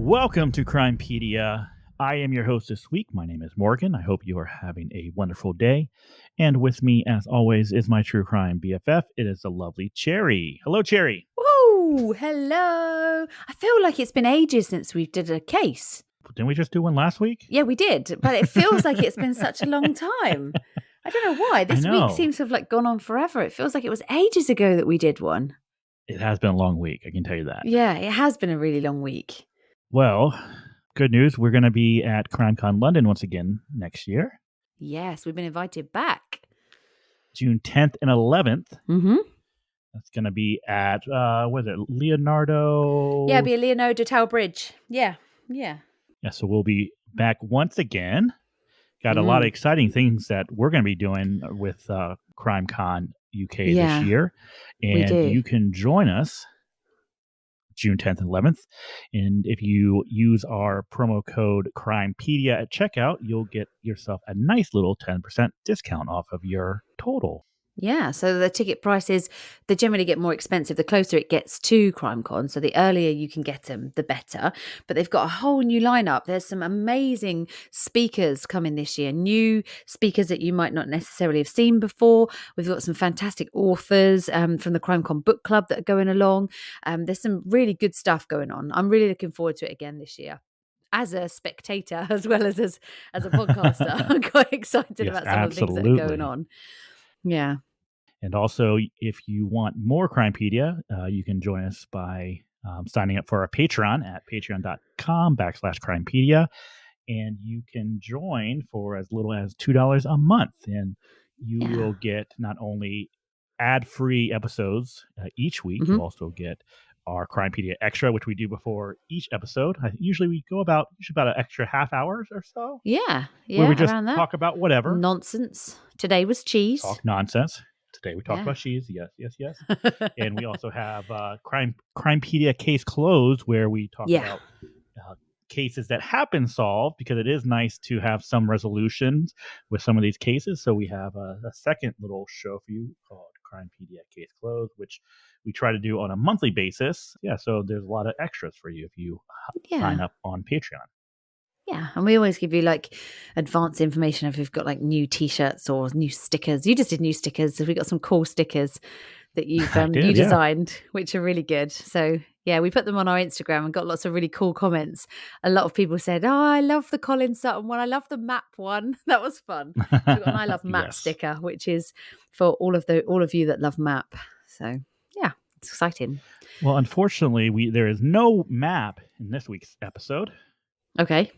Welcome to Crimepedia. I am your host this week. My name is Morgan. I hope you are having a wonderful day. And with me, as always, is my true crime BFF. It is the lovely Cherry. Hello, Cherry. Woo! Hello. I feel like it's been ages since we did a case. Didn't we just do one last week? Yeah, we did, but it feels like it's been such a long time. I don't know why. This week seems to have gone on forever. It feels like it was ages ago that we did one. It has been a long week, I can tell you that. Yeah, it has been a really long week. Well, good news. We're going to be at CrimeCon London once again next year. Yes, we've been invited back. June 10th and 11th. Mm-hmm. That's going to be at, what is it, Leonardo? Yeah, it'll be a Leonardo Tower Bridge. Yeah. Yeah, so we'll be back once again. Got a lot of exciting things that we're going to be doing with CrimeCon UK this year. And you can join us June 10th and 11th. And if you use our promo code Crimepedia at checkout, you'll get yourself a nice little 10% discount off of your total. Yeah, so the ticket prices, they generally get more expensive the closer it gets to CrimeCon. So the earlier you can get them, the better. But they've got a whole new lineup. There's some amazing speakers coming this year, new speakers that you might not necessarily have seen before. We've got some fantastic authors from the CrimeCon book club that are going along. There's some really good stuff going on. I'm really looking forward to it again this year. As a spectator, as well as a podcaster, I'm quite excited about some of the things that are going on. Yeah. And also, if you want more Crimepedia, you can join us by signing up for our Patreon at patreon.com/Crimepedia. And you can join for as little as $2 a month. And you will get not only ad-free episodes each week, you also get our Crimepedia Extra, which we do before each episode. Usually we go about an extra half hour or so. Yeah. Where we just talk about whatever. Nonsense. Today was cheese. Talk nonsense. Today we talked about cheese. Yes. And we also have Crimepedia Case Closed, where we talk about cases that have been solved, because it is nice to have some resolutions with some of these cases. So we have a second little show for you called Crimepedia Case Closed, which we try to do on a monthly basis. Yeah, so there's a lot of extras for you if you sign up on Patreon. Yeah, and we always give you advanced information if we've got new t-shirts or new stickers. You just did new stickers. We got some cool stickers that you've you designed, which are really good. So yeah, we put them on our Instagram and got lots of really cool comments. A lot of people said, "Oh, I love the Colin Sutton one. I love the map one." That was fun. So we've got an I love map sticker, which is for all of you that love map. So yeah, it's exciting. Well, unfortunately, there is no map in this week's episode. Okay.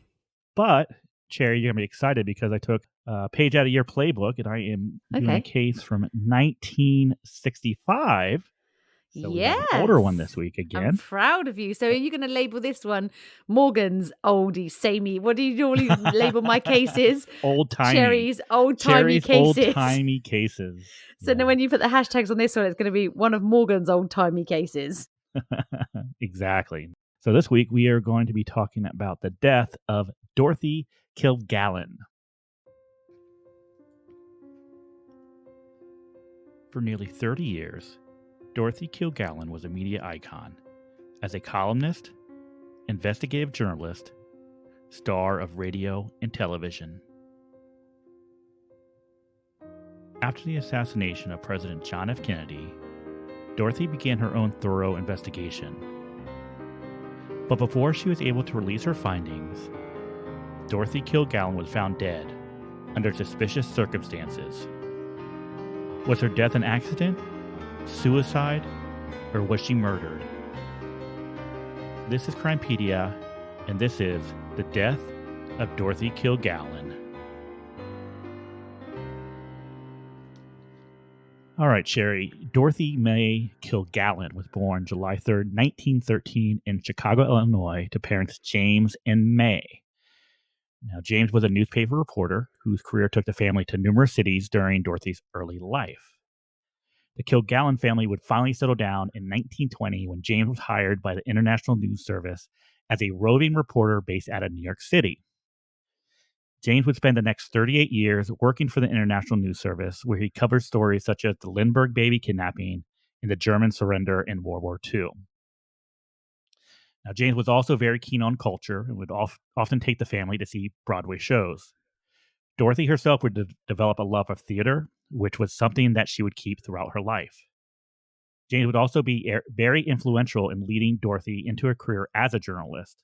But, Cherry, you're going to be excited because I took a page out of your playbook and I am doing a case from 1965. So we have an older one this week again. I'm proud of you. So are you going to label this one Morgan's oldie, samey? What do you normally label my cases? Old-timey. Cherry's old-timey cases. Old-timey cases. So now when you put the hashtags on this one, it's going to be one of Morgan's old-timey cases. Exactly. So this week we are going to be talking about the death of Dorothy Kilgallen. For nearly 30 years, Dorothy Kilgallen was a media icon as a columnist, investigative journalist, star of radio and television. After the assassination of President John F. Kennedy, Dorothy began her own thorough investigation. But before she was able to release her findings, Dorothy Kilgallen was found dead under suspicious circumstances. Was her death an accident, suicide, or was she murdered? This is Crimepedia, and this is the death of Dorothy Kilgallen. All right, Sherry. Dorothy May Kilgallen was born July 3rd, 1913 in Chicago, Illinois, to parents James and May. Now, James was a newspaper reporter whose career took the family to numerous cities during Dorothy's early life. The Kilgallen family would finally settle down in 1920 when James was hired by the International News Service as a roving reporter based out of New York City. James would spend the next 38 years working for the International News Service, where he covered stories such as the Lindbergh baby kidnapping and the German surrender in World War II. Now, James was also very keen on culture and would often take the family to see Broadway shows. Dorothy herself would develop a love of theater, which was something that she would keep throughout her life. James would also be very influential in leading Dorothy into a career as a journalist.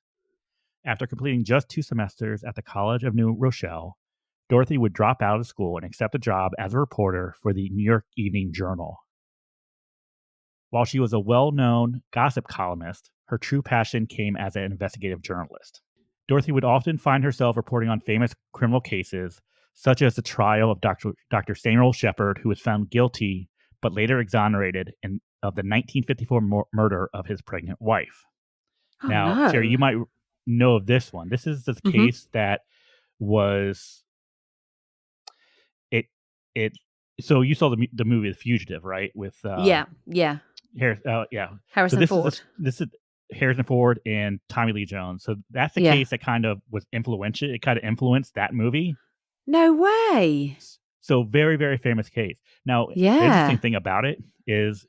After completing just 2 semesters at the College of New Rochelle, Dorothy would drop out of school and accept a job as a reporter for the New York Evening Journal. While she was a well-known gossip columnist, her true passion came as an investigative journalist. Dorothy would often find herself reporting on famous criminal cases, such as the trial of Dr. Samuel Shepard, who was found guilty but later exonerated of the 1954 murder of his pregnant wife. Oh, Now, Sherry, you no. might know of this one. This is the Mhm. case that was it. It. So you saw the movie The Fugitive, right? With Yeah, yeah. Harris. Yeah. So Harrison Ford. this is Harrison Ford and Tommy Lee Jones. So that's the Yeah. case that kind of was influential. It kind of influenced that movie. No way. So very, very famous case. Now, the interesting Yeah. thing about it is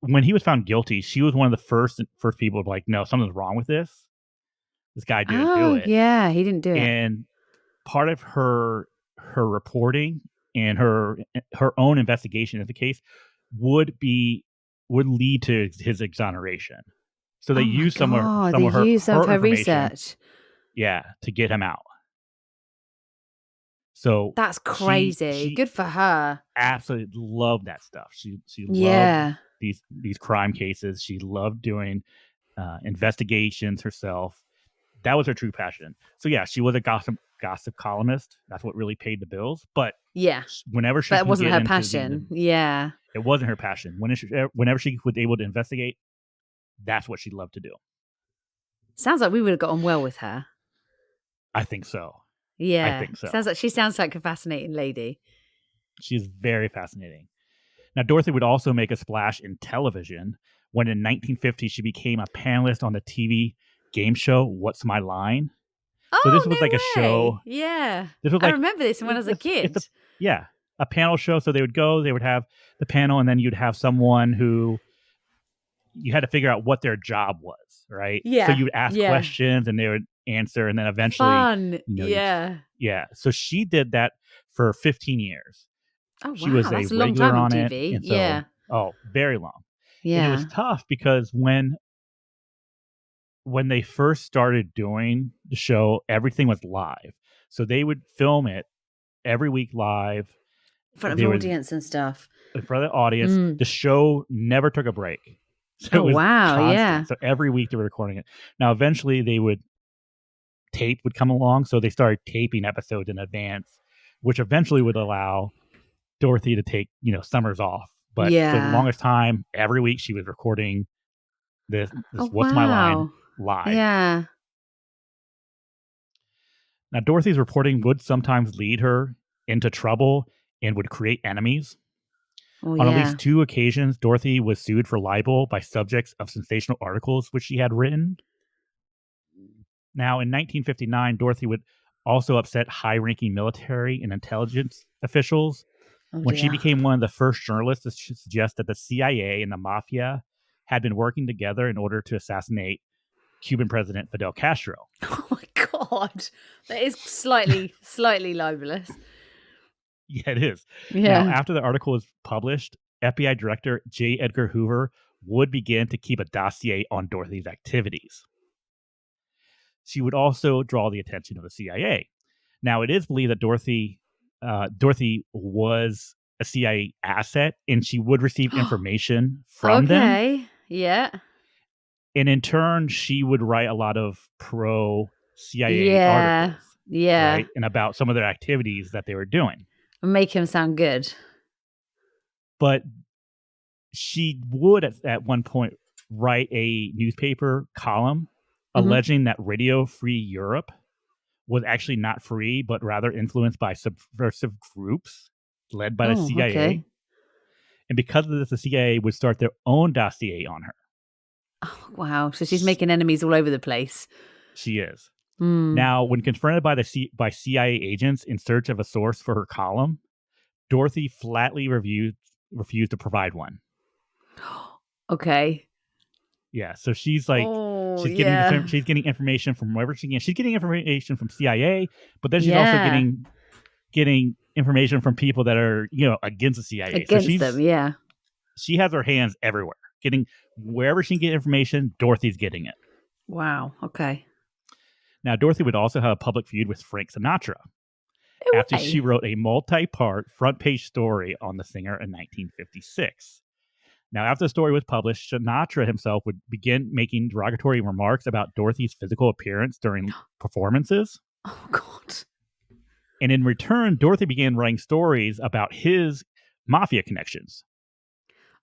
when he was found guilty, she was one of the first people to like, no, something's wrong with this. This guy didn't do Oh, it. yeah, he didn't do it. And part of her reporting and her own investigation of the case would be would lead to his exoneration. So they Oh my used god, some they of her used some of her information, research. yeah, to get him out. So That's she crazy. she Good for her. absolutely loved that stuff. She loved Yeah. these crime cases. She loved doing investigations herself. That was her true passion. So yeah, she was a gossip columnist. That's what really paid the bills. But Yeah. whenever she But it can wasn't get her into passion. Yeah. it wasn't her passion. Whenever she was able to investigate, that's what she loved to do. Sounds like we would have got on well with her. I think so. I Yeah. think so. Sounds like a fascinating lady. She's very fascinating. Now, Dorothy would also make a splash in television when in 1950 she became a panelist on the TV game show What's My Line. So this was like a Oh, no show. way. Yeah. This was I like remember this from when I was a it's a kid. yeah, a panel show. So they would have the panel, and then you'd have someone who you had to figure out what their job was, right? So Yeah. you would ask Yeah. questions, and they would answer, and then eventually, Fun. you'd Yeah. yeah. So she did that for 15 years. Oh, She wow. was a That's a long regular time on on it, TV. and so Yeah. very long. And it was Yeah. tough because when they first started doing the show, everything was live. So they would film it every week live. In front of They an would audience and stuff. in front of the audience. Mm. The show never took a break. So it Oh, was wow. Yeah. constant. So every week they were recording it. Now eventually tape would come along, so they started taping episodes in advance, which eventually would allow Dorothy to take, summers off. But for the Yeah. longest time, every week she was recording this Oh, What's My Line wow. live. Yeah. Now, Dorothy's reporting would sometimes lead her into trouble and would create enemies. Oh, On at yeah. least 2 occasions, Dorothy was sued for libel by subjects of sensational articles which she had written. Now, in 1959, Dorothy would also upset high ranking military and intelligence officials Oh, when she dear. became one of the first journalists to suggest that the CIA and the mafia had been working together in order to assassinate Cuban President Fidel Castro. Oh, my God. That is slightly libelous. Yeah, it is. Now, Yeah. after the article was published, FBI Director J. Edgar Hoover would begin to keep a dossier on Dorothy's activities. She would also draw the attention of the CIA. Now, it is believed that Dorothy was a CIA asset, and she would receive information from them. Okay. Yeah. And in turn, she would write a lot of pro CIA Yeah. articles, Yeah. right? And about some of their activities that they were doing. Make him sound good. But she would at one point write a newspaper column Mhm. alleging that Radio Free Europe was actually not free, but rather influenced by subversive groups led by the Oh, CIA. okay. And because of this, the CIA would start their own dossier on her. Oh, wow. So she's making enemies all over the place. She is. Mm. Now, when confronted by CIA agents in search of a source for her column, Dorothy flatly refused to provide one. Okay. Yeah, so she's like, Oh, she's getting yeah. she's getting information from wherever she can. She's getting information from CIA, but then she's also Yeah. getting information from people that are, against the CIA. So Against them, yeah. she has her hands everywhere, getting wherever she can get information. Dorothy's getting it. Wow. Okay. Now, Dorothy would also have a public feud with Frank Sinatra No after she way. wrote a multi-part front-page story on the singer in 1956. Now, after the story was published, Sinatra himself would begin making derogatory remarks about Dorothy's physical appearance during performances. Oh, God. And in return, Dorothy began writing stories about his mafia connections.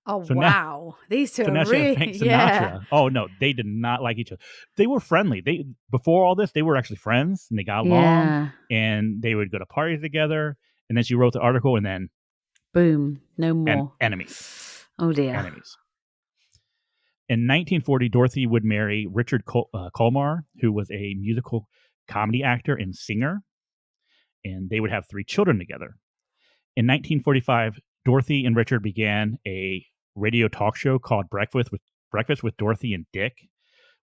Oh, So now, wow. These two so are now she had really, Frank yeah. Sinatra. Oh no, they did not like each other. They were friendly. They before all this, they were actually friends and they got along Yeah. and they would go to parties together. And then she wrote the article, and then Boom. No more. enemies, Oh, dear. enemies. In 1940, Dorothy would marry Richard Colmar, who was a musical comedy actor and singer, and they would have 3 children together. In 1945, Dorothy and Richard began a radio talk show called Breakfast with Dorothy and Dick,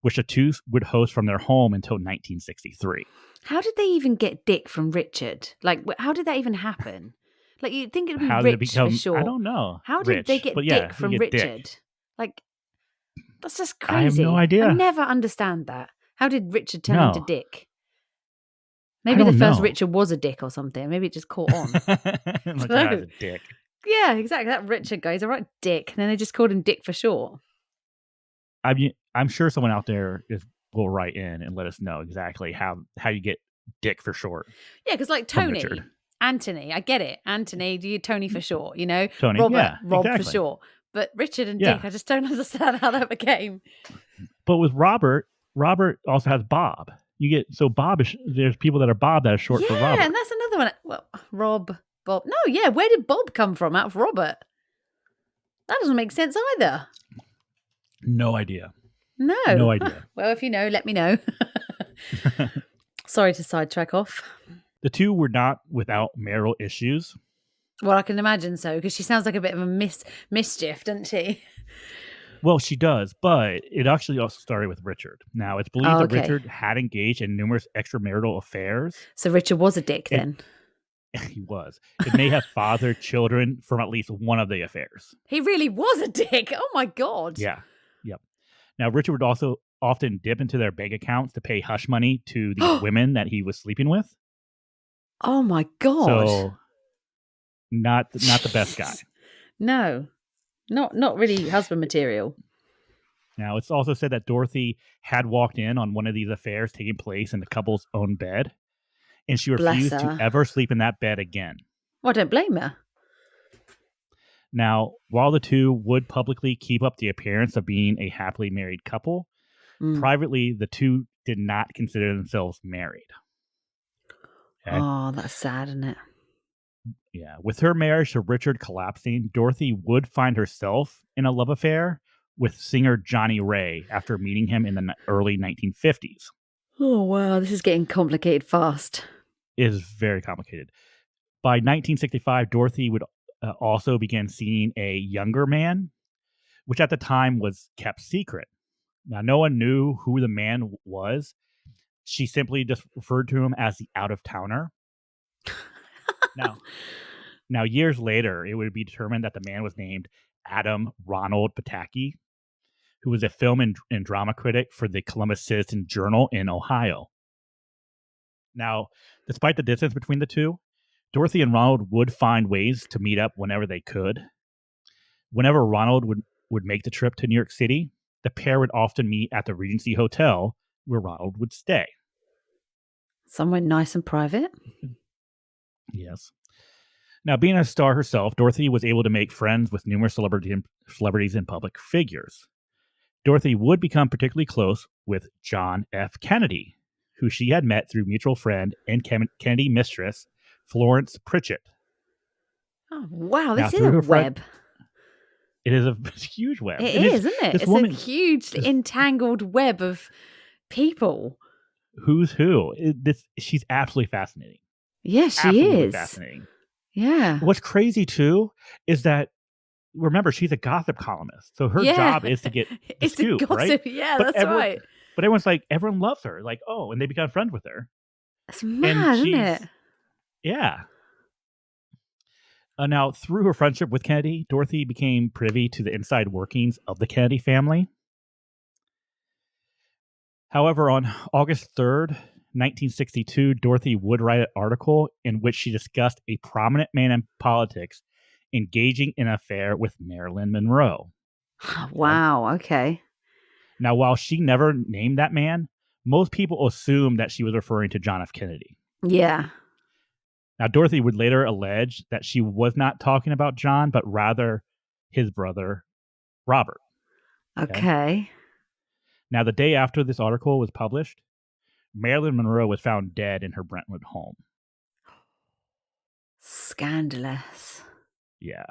which the two would host from their home until 1963. How did they even get Dick from Richard? Like, how did that even happen? Like, you'd think it would be How did it Rich for become? I short. don't know. How did they Rich, but get yeah, Dick you from get Dick. Richard? Like, that's just I have no crazy. I idea. never understand that. How did Richard turn into No, Dick? I Maybe the don't first know. Richard was a dick or something. Maybe it just caught on. Like the guy's No. a dick. Yeah, exactly. That Richard guy, he's a right dick. And then they just called him Dick for short. I'm sure someone out there will write in and let us know exactly how you get Dick for short Yeah, because like from Tony, Richard. Anthony, I get it. Anthony, do you Tony for short, you know? Tony. Robert, Yeah, Rob for exactly. short. But Richard and Yeah, Dick, I just don't understand how that became. but with Robert also has Bob. You get Bob is there's people that are Bob that are short for Yeah, Robert. and that's another one. Well, Rob, Bob. No, yeah, where did Bob come from out of Robert? That doesn't make sense either. No idea. No. No idea. Well, if you know, let me know. Sorry to sidetrack off. The two were not without marital issues. Well, I can imagine so, because she sounds like a bit of a mischief, doesn't she? Well, she does, but it actually also started with Richard. Now, it's believed that Okay. Richard had engaged in numerous extramarital affairs. So Richard was a dick then. He was. It may have fathered children from at least one of the affairs. He really was a dick. Oh my God. Yeah. Yep. Now, Richard would also often dip into their bank accounts to pay hush money to these women that he was sleeping with. Oh my God. So, not the best guy. No. Not really husband material. Now, it's also said that Dorothy had walked in on one of these affairs taking place in the couple's own bed, and she refused to ever sleep in that bed again. Well, I don't blame her. Now, while the two would publicly keep up the appearance of being a happily married couple, privately, the two did not consider themselves married. Okay? Oh, that's sad, isn't it? Yeah. With her marriage to Richard collapsing, Dorothy would find herself in a love affair with singer Johnny Ray after meeting him in the early 1950s. Oh, wow. This is getting complicated fast. It is very complicated. By 1965, Dorothy would also begin seeing a younger man, which at the time was kept secret. Now, no one knew who the man was. She simply just referred to him as the out-of-towner. Now, years later, it would be determined that the man was named Adam Ronald Pataki, who was a film and drama critic for the Columbus Citizen Journal in Ohio. Now, despite the distance between the two, Dorothy and Ronald would find ways to meet up whenever they could. Whenever Ronald would make the trip to New York City, the pair would often meet at the Regency Hotel where Ronald would stay. Somewhere nice and private? Yes. Now, being a star herself, Dorothy was able to make friends with numerous celebrities and public figures. Dorothy would become particularly close with John F. Kennedy, who she had met through mutual friend and Kennedy mistress, Florence Pritchett. Oh, wow. This is a web. It is a huge web. It is, isn't it? It's a huge entangled web of people. Who's who? She's absolutely fascinating. Yeah, she absolutely is. Fascinating. Yeah. What's crazy too is that remember, she's a gossip columnist, so her Yeah. job is to get the It's a scoop, right? gossip. Yeah, But that's everyone, right. but everyone's like, everyone loves her, like, oh, and they become friends with her, That's and mad, isn't it? yeah. Now, through her friendship with Kennedy, Dorothy became privy to the inside workings of the Kennedy family. However, on August 3rd, 1962, Dorothy would write an article in which she discussed a prominent man in politics engaging in an affair with Marilyn Monroe. Okay. Wow. Okay. Now, while she never named that man, most people assume that she was referring to John F. Kennedy. Yeah. Now, Dorothy would later allege that she was not talking about John, but rather his brother, Robert. Okay. Now, the day after this article was published, Marilyn Monroe was found dead in her Brentwood home. Scandalous. Yeah.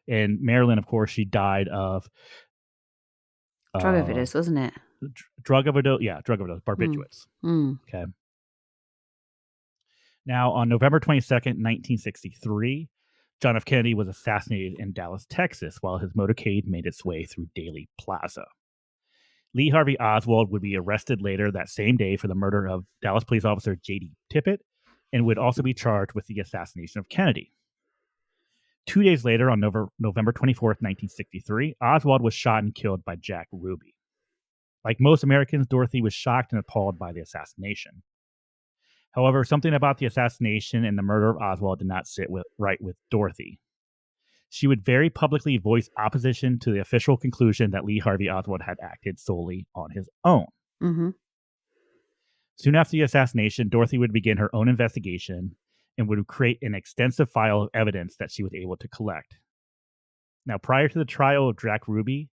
And Marilyn, of course, she died of Drug overdose, wasn't it? drug overdose. Yeah, drug overdose, barbiturates. Mm. Okay. Now, on November 22nd, 1963, John F. Kennedy was assassinated in Dallas, Texas, while his motorcade made its way through Daley Plaza. Lee Harvey Oswald would be arrested later that same day for the murder of Dallas police officer J.D. Tippit and would also be charged with the assassination of Kennedy. 2 days later, on November 24th, 1963, Oswald was shot and killed by Jack Ruby. Like most Americans, Dorothy was shocked and appalled by the assassination. However, something about the assassination and the murder of Oswald did not sit right with Dorothy. She would very publicly voice opposition to the official conclusion that Lee Harvey Oswald had acted solely on his own. Mm-hmm. Soon after the assassination, Dorothy would begin her own investigation and would create an extensive file of evidence that she was able to collect. Now, prior to the trial of Jack Ruby,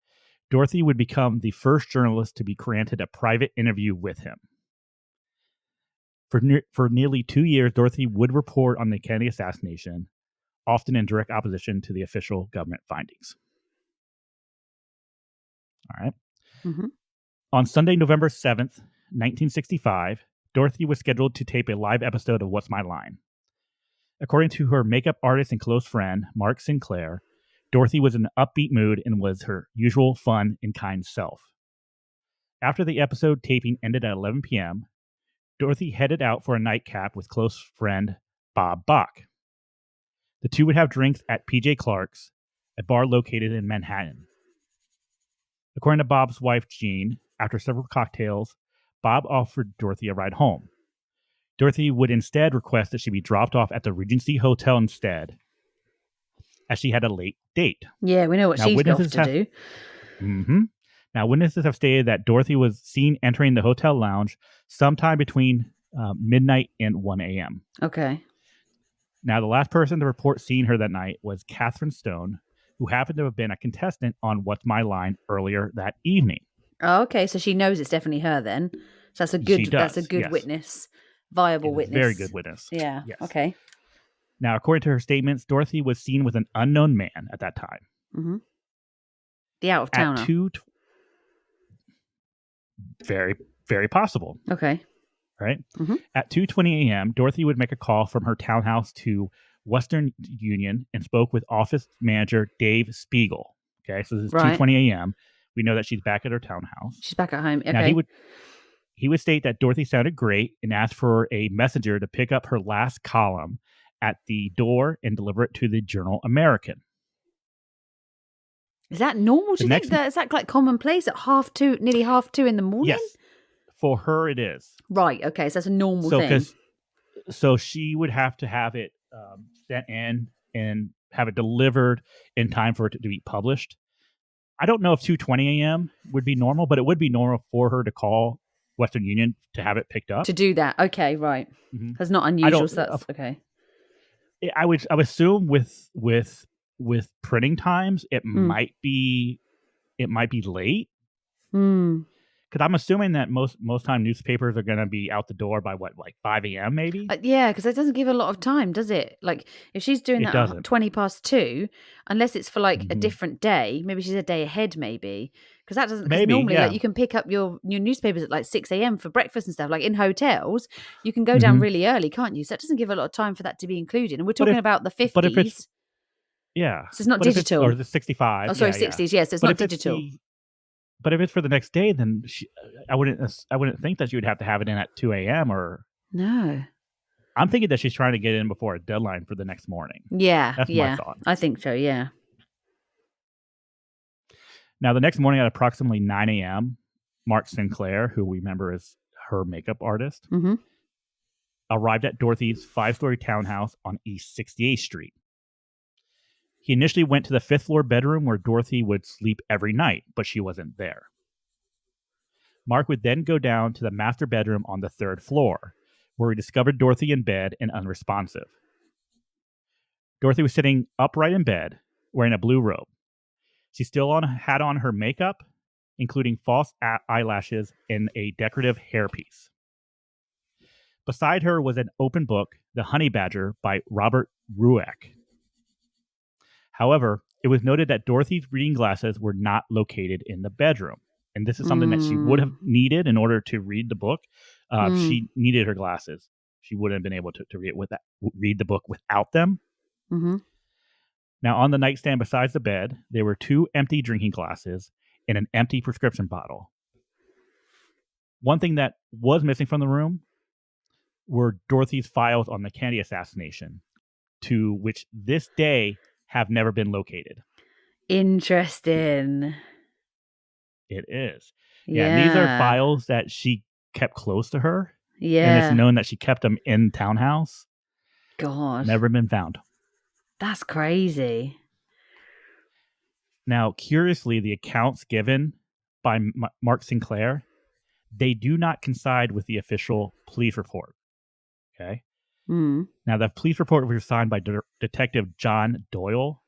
Dorothy would become the first journalist to be granted a private interview with him. For nearly 2 years, Dorothy would report on the Kennedy assassination, often in direct opposition to the official government findings. All right. Mm-hmm. On Sunday, November 7th, 1965, Dorothy was scheduled to tape a live episode of What's My Line. According to her makeup artist and close friend, Mark Sinclair, Dorothy was in an upbeat mood and was her usual fun and kind self. After the episode taping ended at 11 p.m., Dorothy headed out for a nightcap with close friend Bob Bach. The two would have drinks at PJ Clark's, a bar located in Manhattan. According to Bob's wife, Jean, after several cocktails, Bob offered Dorothy a ride home. Dorothy would instead request that she be dropped off at the Regency Hotel instead, as she had a late date. Yeah, we know what she's off to do. Mm-hmm. Now, witnesses have stated that Dorothy was seen entering the hotel lounge sometime between midnight and 1 a.m. Okay. Now, the last person to report seeing her that night was Catherine Stone, who happened to have been a contestant on What's My Line earlier that evening. Oh, okay, so she knows it's definitely her then. So that's a good yes. witness, viable witness. Very good witness. Yeah. Yes. Okay. Now, according to her statements, Dorothy was seen with an unknown man at that time. Mm-hmm. The out of towner. Very, very possible. Okay. Right? Mm-hmm. At 2:20 a.m., Dorothy would make a call from her townhouse to Western Union and spoke with office manager Dave Spiegel. Okay, so this is 2:20 a.m. We know that she's back at her townhouse. She's back at home. Okay. Now he would state that Dorothy sounded great and asked for a messenger to pick up her last column at the door and deliver it to the Journal American. Is that normal? Do you think that is that like commonplace at nearly half two in the morning? Yes, for her it is. Right. Okay, so that's a normal thing. So she would have to have it sent in and have it delivered in time for it to be published. I don't know if 2:20 a.m. would be normal, but it would be normal for her to call Western Union to have it picked up. To do that. Okay, right. Mm-hmm. That's not unusual. So that's okay. I would assume with printing times, it might be late. Because I'm assuming that most time newspapers are going to be out the door by like 5 a.m. maybe. Yeah, because it doesn't give a lot of time, does it? Like if she's doing that at 20 past 2, unless it's for like a different day, maybe she's a day ahead, maybe. Because that doesn't. Maybe normally, like you can pick up your newspapers at like 6 a.m. for breakfast and stuff. Like in hotels, you can go down really early, can't you? So that doesn't give a lot of time for that to be included. And we're talking about the 50s. Yeah. So it's not But if it's or digital. the 65, Oh, sorry, yeah. 60s. Yes, it's But not if it's digital. for the next day, then I wouldn't think that you would have to have it in at 2 a.m. or No. I'm thinking that she's trying to get in before a deadline for the next morning. Yeah, That's my yeah. thought. I think so, yeah. Now, the next morning at approximately 9 a.m., Mark Sinclair, who we remember as her makeup artist, Mm-hmm. arrived at Dorothy's 5-story townhouse on East 68th Street. He initially went to the 5th floor bedroom where Dorothy would sleep every night, but she wasn't there. Mark would then go down to the master bedroom on the 3rd floor, where he discovered Dorothy in bed and unresponsive. Dorothy was sitting upright in bed, wearing a blue robe. She still had on her makeup, including false eyelashes and a decorative hairpiece. Beside her was an open book, The Honey Badger by Robert Rueck. However, it was noted that Dorothy's reading glasses were not located in the bedroom. And this is something that she would have needed in order to read the book. She needed her glasses. She wouldn't have been able to read the book without them. Mm-hmm. Now, on the nightstand beside the bed, there were 2 empty drinking glasses and an empty prescription bottle. One thing that was missing from the room were Dorothy's files on the Kennedy assassination, to which this day have never been located. Interesting. It is. Yeah, and these are Yeah. files that she kept close to her. And it's Yeah. known that she kept them in townhouse. God. Never been found. That's crazy. Now, curiously, the accounts given by Mark Sinclair, they do not coincide with the official police report. Okay. Now, the police report was signed by Detective John Doyle,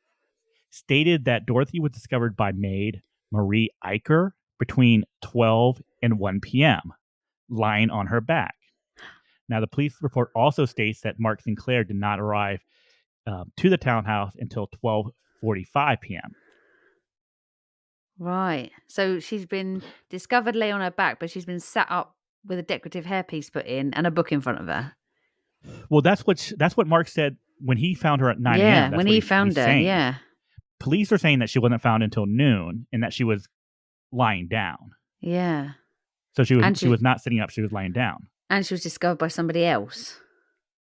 stated that Dorothy was discovered by maid Marie Eicher between 12 and 1 p.m., lying on her back. Now, the police report also states that Mark Sinclair did not arrive to the townhouse until 12:45 p.m. Right. So she's been discovered lay on her back, but she's been sat up with a decorative hairpiece put in and a book in front of her. Well, that's what Mark said when he found her at 9 a.m. Yeah, That's when what he he's found her. saying. Yeah. Police are saying that she wasn't found until noon and that she was lying down. Yeah. So she And was not sitting up; she was lying down. And she was discovered by somebody else.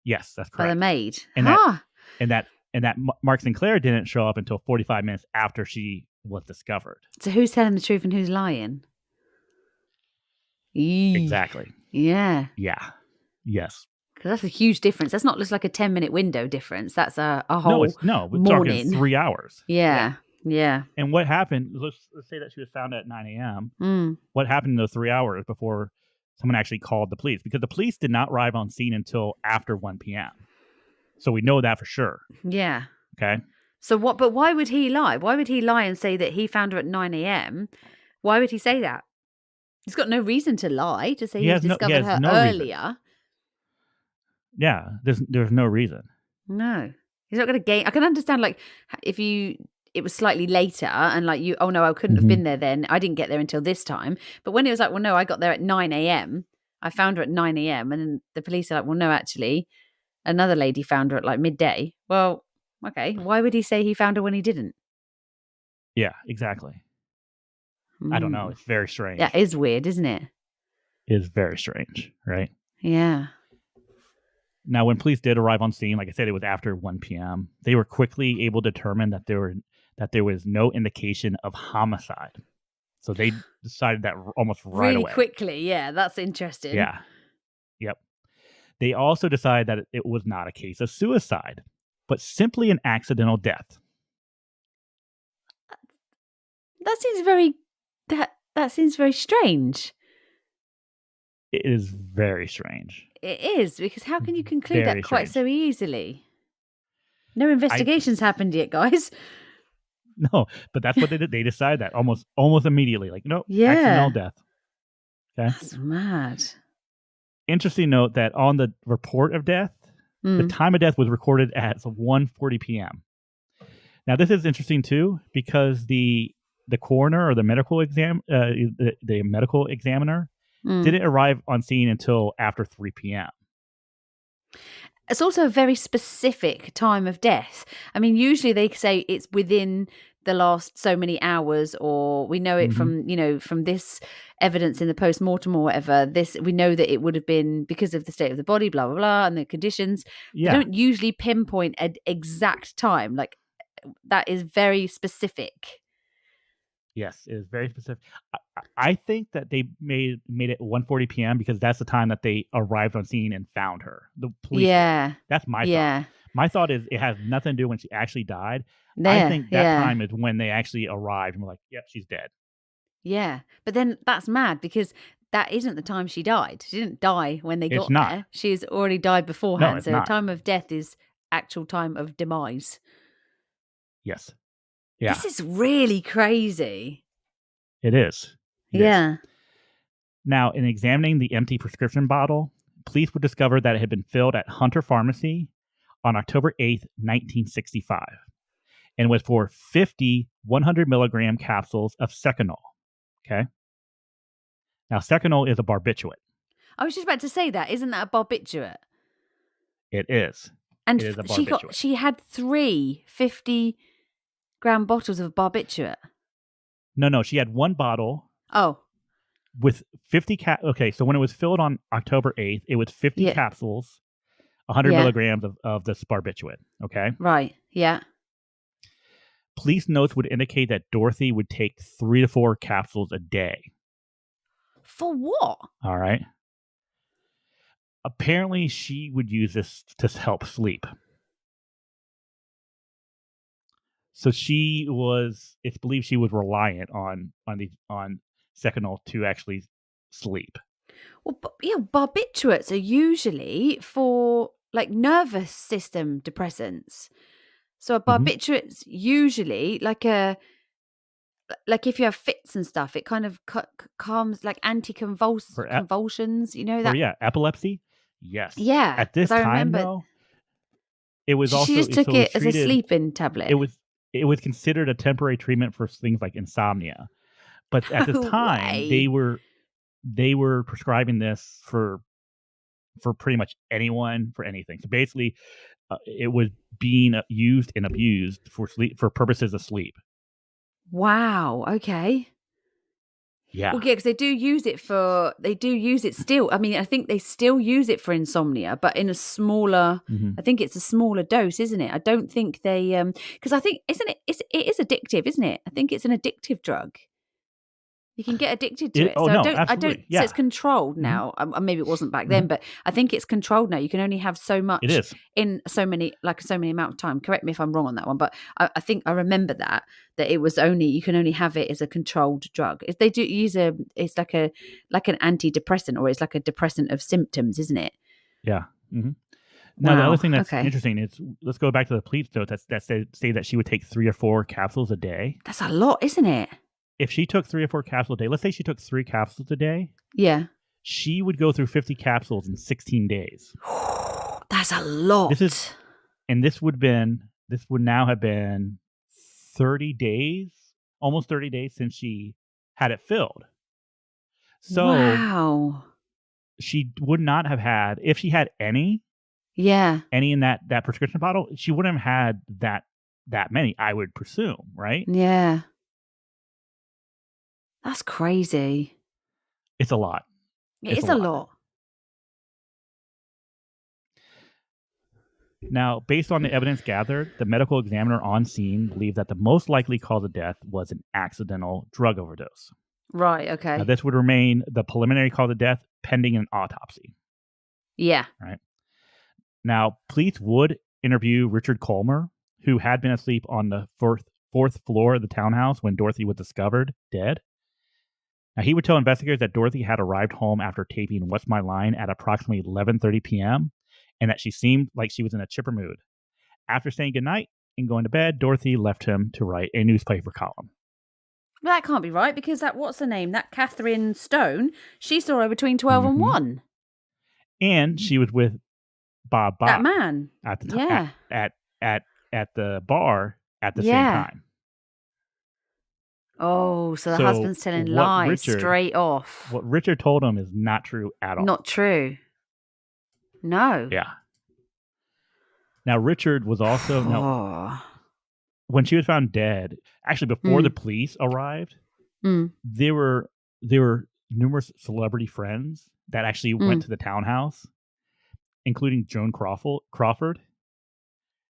Yes, that's By the correct. maid. And that Mark Sinclair didn't show up until 45 minutes after she was discovered. So who's telling the truth and who's lying? Exactly. Yeah. Yeah. Yes. Because that's a huge difference. That's not just like a 10-minute window difference. That's a whole we're morning. talking 3 hours. Yeah. Yeah. And what happened? Let's say that she was found at 9 a.m. What happened in those 3 hours before someone actually called the police? Because the police did not arrive on scene until after 1 p.m. So we know that for sure. Yeah. Okay. So what? But why would he lie? Why would he lie and say that he found her at 9 a.m.? Why would he say that? He's got no reason to lie to say he's discovered her earlier. Reason. Yeah, there's no reason. No, he's not going to gain. I can understand, like, if it was slightly later and like you, oh no, I couldn't have been there then. I didn't get there until this time. But when it was like, well, no, I got there at 9 a.m. I found her at 9 a.m. And then the police are like, well, no, actually, another lady found her at like midday. Well, okay. Why would he say he found her when he didn't? Yeah, exactly. I don't know. It's very strange. That is weird, isn't it? It is very strange, right? Yeah. Now, when police did arrive on scene, like I said, it was after 1 p.m. They were quickly able to determine that there was no indication of homicide. So they decided that almost right away. Really quickly, yeah. That's interesting. Yeah. Yep. They also decided that it was not a case of suicide, but simply an accidental death. That seems very strange. It is very strange. It is, because how can you conclude Very that quite strange. so easily? No investigations happened yet, guys. No, but that's what they did. They decided that almost immediately. Like, no, Yeah. accidental death. Okay. That's mad. Interesting note that on the report of death, the time of death was recorded at 1:40 p.m. Now, this is interesting too, because the coroner or the medical the medical examiner didn't arrive on scene until after 3 p.m. It's also a very specific time of death. I mean, usually they say it's within the last so many hours, or we know it Hmm. from, from this evidence in the post-mortem or whatever. This, we know that it would have been because of the state of the body, blah, blah, blah, and the conditions. They Yeah. don't usually pinpoint an exact time. Like, that is very specific. Yes, it is very specific. I think that they made it 1:40 p.m. because that's the time that they arrived on scene and found her. The police did. Yeah. That's my thought. Yeah. My thought is it has nothing to do when she actually died. I There. think that Yeah. time is when they actually arrived and were like, "Yep, she's dead." Yeah. But then that's mad because that isn't the time she died. She didn't die when they It's got not. there. She's already died No, beforehand. it's So not. time of death is actual time of demise. Yes. Yeah, This is really crazy. it is. It is. Yeah. Now, in examining the empty prescription bottle, police would discover that it had been filled at Hunter Pharmacy on October 8th, 1965, and was for 50 100 milligram capsules of Seconal. Okay. Now, Seconal is a barbiturate. I was just about to say that. Isn't that a barbiturate? It is. And It is a she barbiturate. she had 3 50-gram bottles of barbiturate. No. She had one bottle Oh, with 50 Okay, so when it was filled on October 8th, it was 50 yeah. capsules, 100 Yeah. milligrams of this barbiturate. Okay. Right. Yeah. Police notes would indicate that Dorothy would take 3 to 4 capsules a day. For what? All right. Apparently, she would use this to help sleep. So it's believed she was reliant on Seconal to actually sleep. Well, yeah, barbiturates are usually for like nervous system depressants. So a Mm-hmm. barbiturate's usually like if you have fits and stuff, it kind of calms, like For convulsions. You know for that? yeah, epilepsy. Yes. Yeah, At because this I time, remember though, it was she also just took so it was it as a treated. sleeping tablet. It was it was considered a temporary treatment for things like insomnia. But at this No time, way. they were prescribing this for pretty much anyone for anything. So basically, it was being used and abused for purposes of sleep. Wow. Okay. Yeah. Well, yeah, because they do use it still. I mean, I think they still use it for insomnia, but in a smaller, Hmm. I think it's a smaller dose, isn't it? I don't think they, because I think, it is addictive, isn't it? I think it's an addictive drug. You can get addicted to it. Oh So no, I don't, absolutely. so Yeah. it's controlled Hmm. now. Maybe it wasn't back Hmm. then, but I think it's controlled now. You can only have so It much is. in so many amount of time. Correct me if I'm wrong on that one, but I think I remember that it was only, you can only have it as a controlled drug. If they do use it's like an antidepressant, or it's like a depressant of symptoms, isn't it? Yeah. Hmm. Now the other Wow. thing that's Okay. interesting is, let's go back to the police notes that say that she would take 3 or 4 capsules a day. That's a lot, isn't it? If she took 3 or 4 capsules a day, let's say she took 3 capsules a day, Yeah. she would go through 50 capsules in 16 days. That's a This is lot. and this would now have been 30 days, almost 30 days since she had it filled. So Wow. she would not have had, if she had Yeah. any in that prescription bottle, she wouldn't have had that many, I would presume, right? Yeah. That's crazy. It's a lot. It It's a is a lot. lot. Now, based on the evidence gathered, the medical examiner on scene believed that the most likely cause of death was an accidental drug overdose. Right, Now, okay. this would remain the preliminary cause of death pending an autopsy. Yeah. Right. Now, police would interview Richard Colmer, who had been asleep on the fourth floor of the townhouse when Dorothy was discovered dead. Now, he would tell investigators that Dorothy had arrived home after taping What's My Line at approximately 11:30 p.m. and that she seemed like she was in a chipper mood. After saying goodnight and going to bed, Dorothy left him to write a newspaper column. Well, that can't be right because what's her name? That Catherine Stone, she saw her between 12 and Mm-hmm. 1. And she was with Bob That Bach man. at the Yeah. at the bar at the same Yeah. time. Oh, so the So husband's telling lies straight off. what Richard told him is not true at all. Not true. No. Yeah. Now, Richard was also now Oh. when she was found dead. Actually, before the Mm, police arrived, mm, there were numerous celebrity friends that actually went mm. to the townhouse, including Joan Crawford.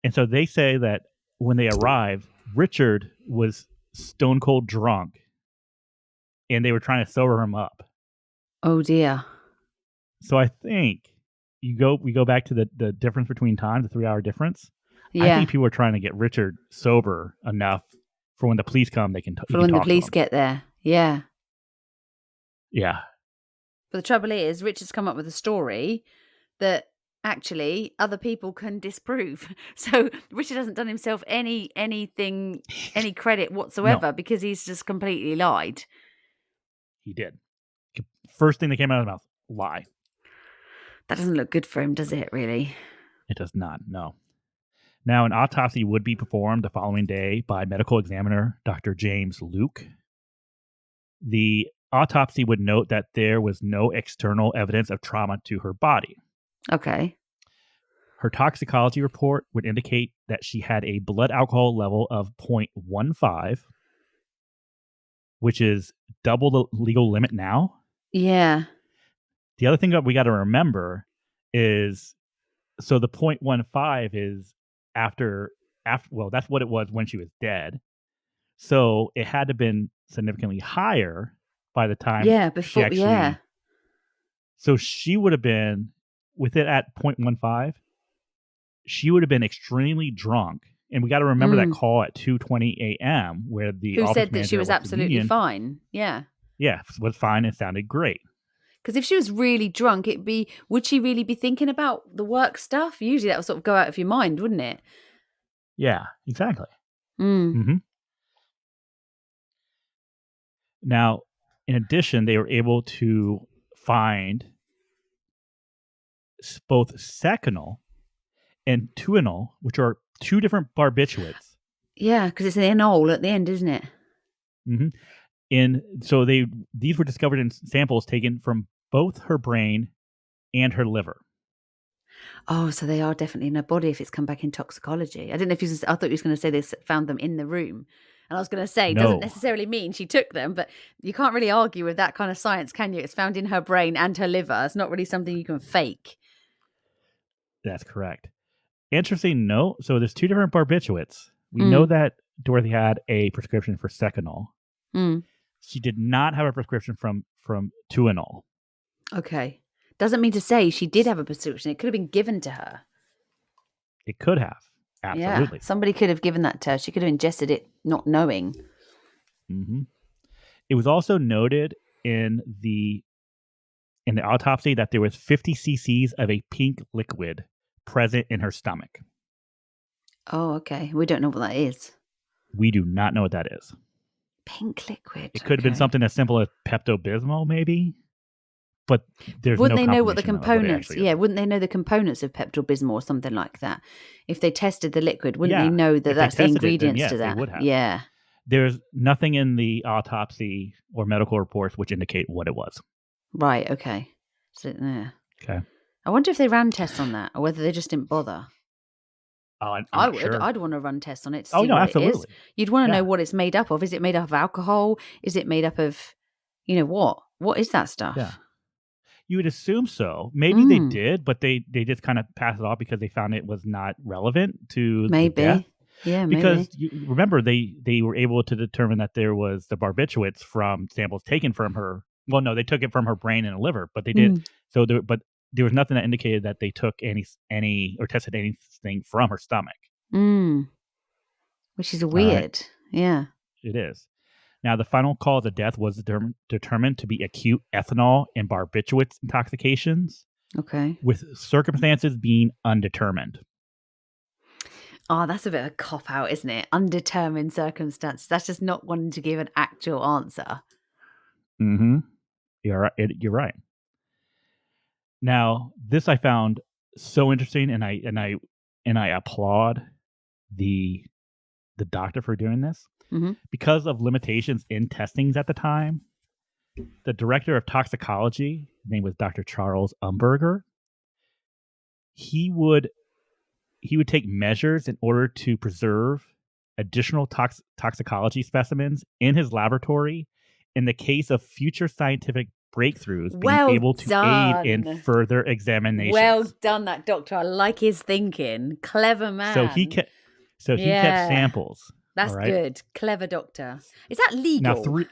And so they say that when they arrived, Richard was stone cold drunk, and they were trying to sober him up. Oh dear. So I think we go back to the difference between time, the 3 hour difference. I Yeah. think people are trying to get Richard sober enough for when the police come, he For can when the talk to police them. get there. Yeah. Yeah, But the trouble is, Richard's come up with a story that actually other people can disprove. So Richard hasn't done himself any credit no, whatsoever because he's just completely lied. he did. First thing that came out of his mouth, lie. That doesn't look good for him, does it, really? It does not. No. Now, an autopsy would be performed the following day by medical examiner Dr. James Luke. The autopsy would note that there was no external evidence of trauma to her body. Okay. Her toxicology report would indicate that she had a blood alcohol level of 0.15, which is double the legal limit now. Yeah. The other thing that we got to remember is so the 0.15 is after well, that's what it was when she was dead. So it had to have been significantly higher by the time Yeah, she before yeah. actually so she would have been with it at 0.15, she would have been extremely drunk. And we got to remember that Mm. call at 2:20 a.m. where the Who office said that she manager at was Western absolutely Union, fine? Yeah. yeah, was fine and sounded great. Because if she was really drunk, would she really be thinking about the work stuff? Usually that would sort of go out of your mind, wouldn't it? Yeah, exactly. Mm. hmm Now, in addition, they were able to find both seconal and tuinal, which are two different barbiturates. Yeah, because it's an enol at the end, isn't it? hmm And so these were discovered in samples taken from both her brain and her liver. Oh, so they are definitely in her body if it's come back in toxicology. I didn't know if you I thought you was gonna say found them in the room. And I was gonna say, doesn't No, necessarily mean she took them, but you can't really argue with that kind of science, can you? It's found in her brain and her liver. It's not really something you can fake. that's correct. Interesting note. So there's two different barbiturates. We know Mm, that Dorothy had a prescription for seconal. mm, She did not have a prescription from tuinal. okay. Doesn't mean to say she did have a prescription. It could have been given to her. It could have. Yeah, Absolutely. somebody could have given that to her. She could have ingested it not knowing. hmm It was also noted in the autopsy that there was 50 cc's of a pink liquid present in her stomach. Oh, okay. We don't know what that is. We do not know what that is. Pink liquid. It could have been Okay. something as simple as Pepto Bismol, maybe, but But there's wouldn't no they know what the confirmation of what it components? actually is. Yeah, wouldn't they know the components of Pepto-Bismol or something like that? If they tested the liquid, wouldn't they Yeah, know that if they that's the tested it, then ingredients to yes, they that? would have. Yeah. There's nothing in the autopsy or medical reports which indicate what it was. Right. Okay. So, yeah. Okay. I wonder if they ran tests on that or whether they just didn't bother. Oh, I'm I not would. sure. I'd want to run tests on it to Oh see no, what it is. absolutely. You'd want to know Yeah. what it's made up of. Is it made up of alcohol? Is it made up of, what? What is that Yeah. stuff? You would assume so. Maybe they Mm, did, but they just kind of passed it off because they found it was not relevant to the death. maybe. Yeah, Because maybe. you remember they were able to determine that there was the barbiturates from samples taken from her. Well, no, they took it from her brain and liver, but they did Mm, but there was nothing that indicated that they took any or tested anything from her stomach. mm, which is All right, weird. Yeah. it is. Now, the final cause of death was determined to be acute ethanol and barbiturates intoxications, Okay. with circumstances being undetermined. Oh, that's a bit of a cop out, isn't it? Undetermined circumstances. That's just not wanting to give an actual answer. Mm-hmm. You're right. You're right. Now, this I found so interesting, and I applaud the the doctor for doing this Hmm. because of limitations in testings at the time. The director of toxicology, his name was Dr. Charles Umberger. He would he would take measures in order to preserve additional toxicology specimens in his laboratory in the case of future scientific breakthroughs being Well able to aid in done. further Well examinations. done, that doctor. I like his thinking. Clever So he man. kept so he kept Yeah. samples. All That's right. good. Clever doctor. Is that Now legal?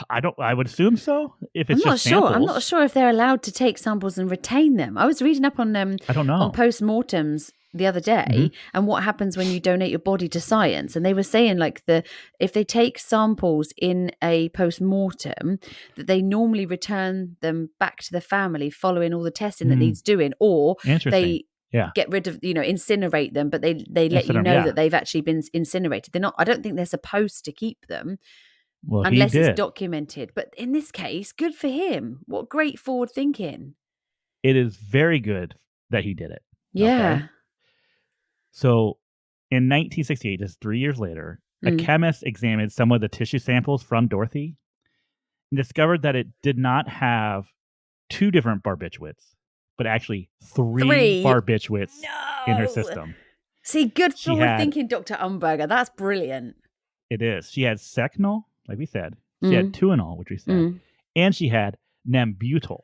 I would assume so if I'm it's not just sure. I'm not samples. sure if they're allowed to take samples and retain them. I was reading up I don't on know. post-mortems the other day Mhm. and what happens when you donate your body to science. And they were saying like if they take samples in a post-mortem, that they normally return them back to the family following all the testing that needs doing, or Interesting. they Yeah. get rid of, incinerate them, but they let you Instead of know yeah. that they've actually been incinerated. They're not, I don't think they're supposed to keep them Well, he unless it's did. documented. But in this case, good for him. What great forward thinking. It is very good that he did it. Okay. Yeah. So in 1968, just 3 years later, a Mm. chemist examined some of the tissue samples from Dorothy and discovered that it did not have 2 different barbiturates, but actually 3 3. barbiturates in her No. system. See, good She forward had thinking, Dr. Umberger. That's brilliant. it is. She had secnol, like we said. She had Mm. tuinol, which we said, Mm. and she had nambutyl.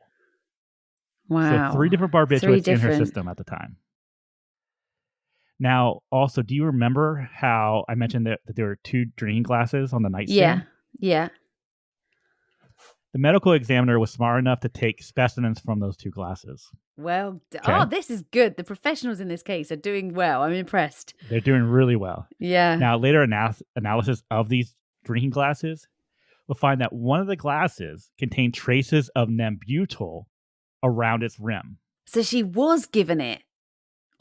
So 3 Wow. different 3 barbiturates in her different. system at the time. Now, also, do you remember how I mentioned that there were 2 drinking glasses on the Yeah. nightstand? Yeah. The medical examiner was smart enough to take specimens from those 2 glasses. Oh, Okay? this is good. The professionals in this case are doing well. I'm impressed. They're doing really well. Yeah. Now, later analysis of these drinking glasses will find that one of the glasses contained traces of nambutyl around its rim. So she was given it.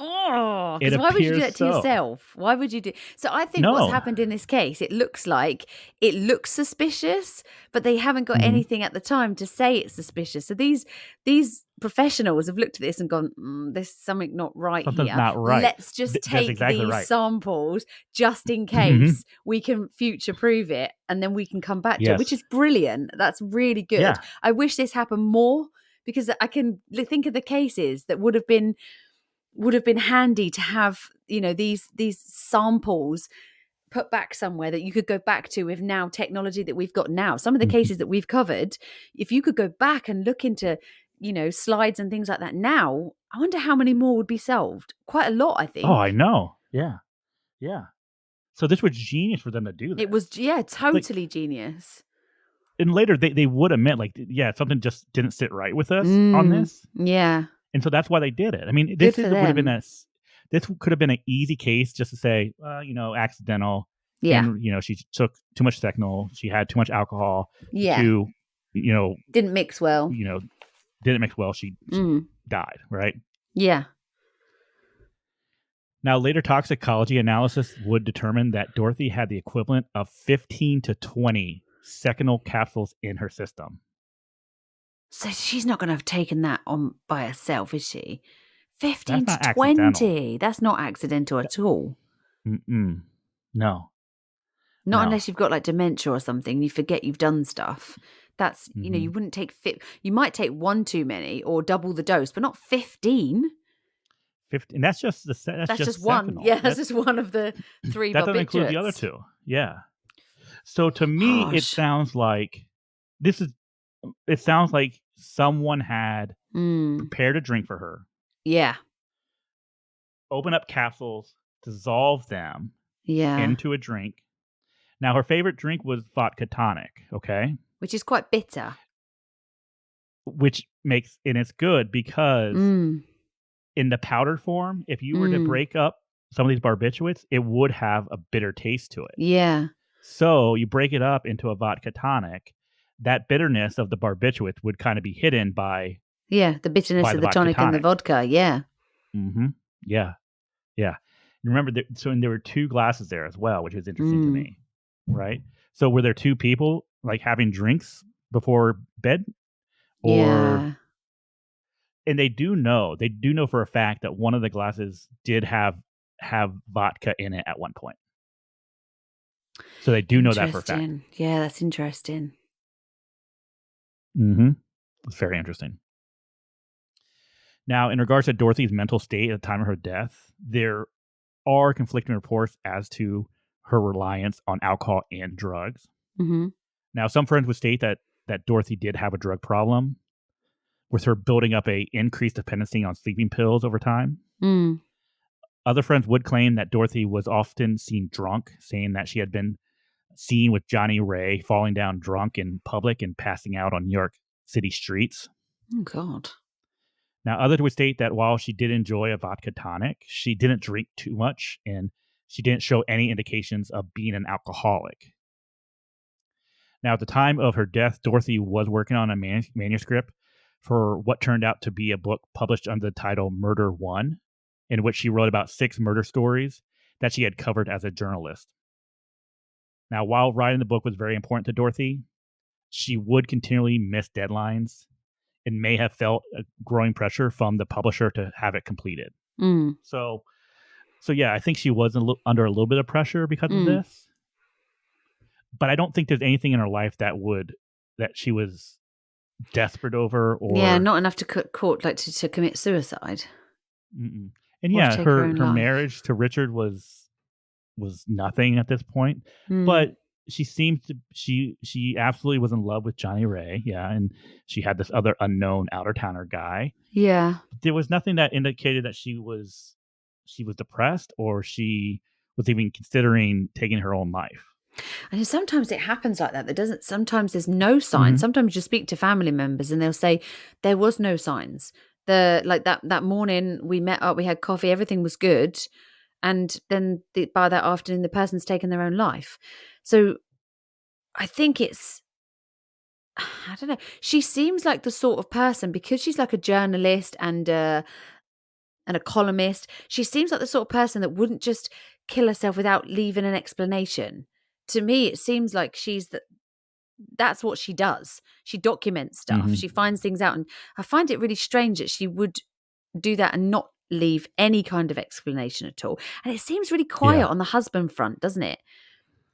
Oh, It because why would you do appears that to so. yourself? Why would you do? So I think what's No. happened in this case, it looks suspicious, but they haven't got Mhm. anything at the time to say it's suspicious. So these professionals have looked at this and gone, "There's something not right Something's here. not right. Let's just That's take exactly these right. samples just in Mhm. case we can future prove it, and then we can come back to it," which Yes. is brilliant. That's really good. Yeah. I wish this happened more because I can think of the cases that would have been handy to have, these samples put back somewhere that you could go back to with now technology that we've got now. Some of the Mhm. cases that we've covered, if you could go back and look into, slides and things like that now, I wonder how many more would be solved. Quite a lot, I Oh, I think. know. Yeah. Yeah. So this was genius for them to do It this. was, yeah, Like, totally genius. and later they would admit, like, yeah, something just didn't sit right with us on Mm, this, yeah. and so that's why they did it. I mean, Good this for is would have been them. this could have been an easy case just to say, accidental, Yeah. and she took too much Secnol, she had too much alcohol, the Yeah. two, you know, Didn't mix well. you know, didn't mix well. She Mm, died, right? yeah. Now, later toxicology analysis would determine that Dorothy had the equivalent of 15 to 20 Seconal capsules in her system. So she's not going to have taken that on by herself, is she? 15 That's to not accidental. 20. That's not accidental That, at all. no, Not no. unless you've got like dementia or something, you forget you've done stuff. That's, Mm-hmm. you wouldn't take you might take one too many or double the dose, but not 15. 15, and that's just that's That's just just one. Seconal. Yeah, that's just one of the 3 That doesn't include the other barbiturates. two. Yeah. So to me, it Gosh. sounds like this is. It sounds like someone had Mm, prepared a drink for her, yeah. open up capsules, dissolve them Yeah. into a drink. Now, her favorite drink was vodka tonic, okay? Which is quite bitter. Which makes and it's good because Mm, in the powdered form, if you were to mm, break up some of these barbiturates, it would have a bitter taste to it. yeah. So you break it up into a vodka tonic, that bitterness of the barbiturates would kind of be hidden Yeah, the bitterness by of the the vodka tonic and the tonic. vodka. Yeah. Yeah, yeah. Remember, and there were 2 glasses there as well, which is interesting to Mm, me, right? So were there 2 people like having drinks before bed, or yeah. and they do know for a fact that one of the glasses did have vodka in it at one point. So they do know that for a fact. Interesting. Yeah, that's interesting. Mhm. It's very interesting. Now, in regards to Dorothy's mental state at the time of her death, there are conflicting reports as to her reliance on alcohol and drugs. Mm-hmm. Now, some friends would state that Dorothy did have a drug problem, with her building up a increased dependency on sleeping pills over time. Mm. Other friends would claim that Dorothy was often seen drunk, saying that she had been seen with Johnny Ray falling down drunk in public and passing out on New York City streets. Oh, God. Now, others would state that while she did enjoy a vodka tonic, she didn't drink too much and she didn't show any indications of being an alcoholic. Now, at the time of her death, Dorothy was working on a manuscript for what turned out to be a book published under the title Murder One, in which she wrote about 6 murder stories that she had covered as a journalist. Now, while writing the book was very important to Dorothy, she would continually miss deadlines and may have felt a growing pressure from the publisher to have it completed. Mm. So, yeah, I think she was under a little bit of pressure because of Mm. this, but I don't think there's anything in her life that she was desperate over Yeah, or not enough to cut court, like to commit suicide mm-mm. And or to yeah, take her own her life. marriage to Richard was nothing at this point, Mm. but she seems to she absolutely was in love with Johnny Ray, yeah, and she had this other unknown outer towner guy. Yeah. There was nothing that indicated that she was depressed or she was even considering taking her own life. And sometimes it happens like that. There doesn't. Sometimes there's no signs. Mhm. Sometimes you speak to family members and they'll say there was no signs. The like that morning we met up, we had coffee, everything was good, and then by that afternoon the person's taken their own life. So I think it's I don't know. She seems like the sort of person, because she's like a journalist and a columnist. She seems like the sort of person that wouldn't just kill herself without leaving an explanation. To me, it seems like that's what she does. She documents stuff. Mhm. She finds things out, and I find it really strange that she would do that and not leave any kind of explanation at all. And it seems really quiet Yeah. on the husband front, doesn't it?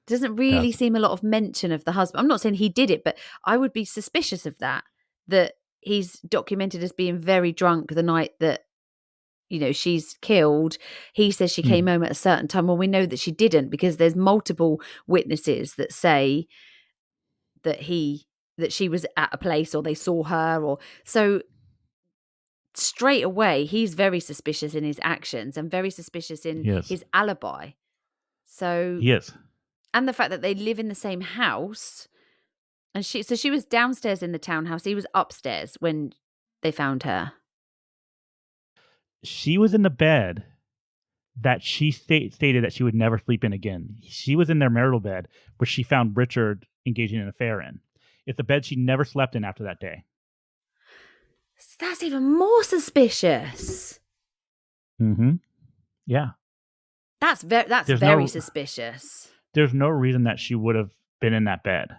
Doesn't It really does. seem a lot of mention of the husband. I'm not saying he did it, but I would be suspicious of that. That he's documented as being very drunk the night that she's killed. He says she came Mhm. home at a certain time. Well, we know that she didn't, because there's multiple witnesses that say that she was at a place, or they saw her, or so straight away he's very suspicious in his actions and very suspicious in He is. his alibi. So, He is. and the fact that they live in the same house, and she was downstairs in the townhouse, he was upstairs when they found her. She was in the bed that she stated that she would never sleep in again. She was in their marital bed, which she found Richard engaging in an affair in. It's a bed she never slept in after that day. That's even more suspicious. Mhm. Yeah. That's There's very no suspicious. there's no reason that she would have been in that bed.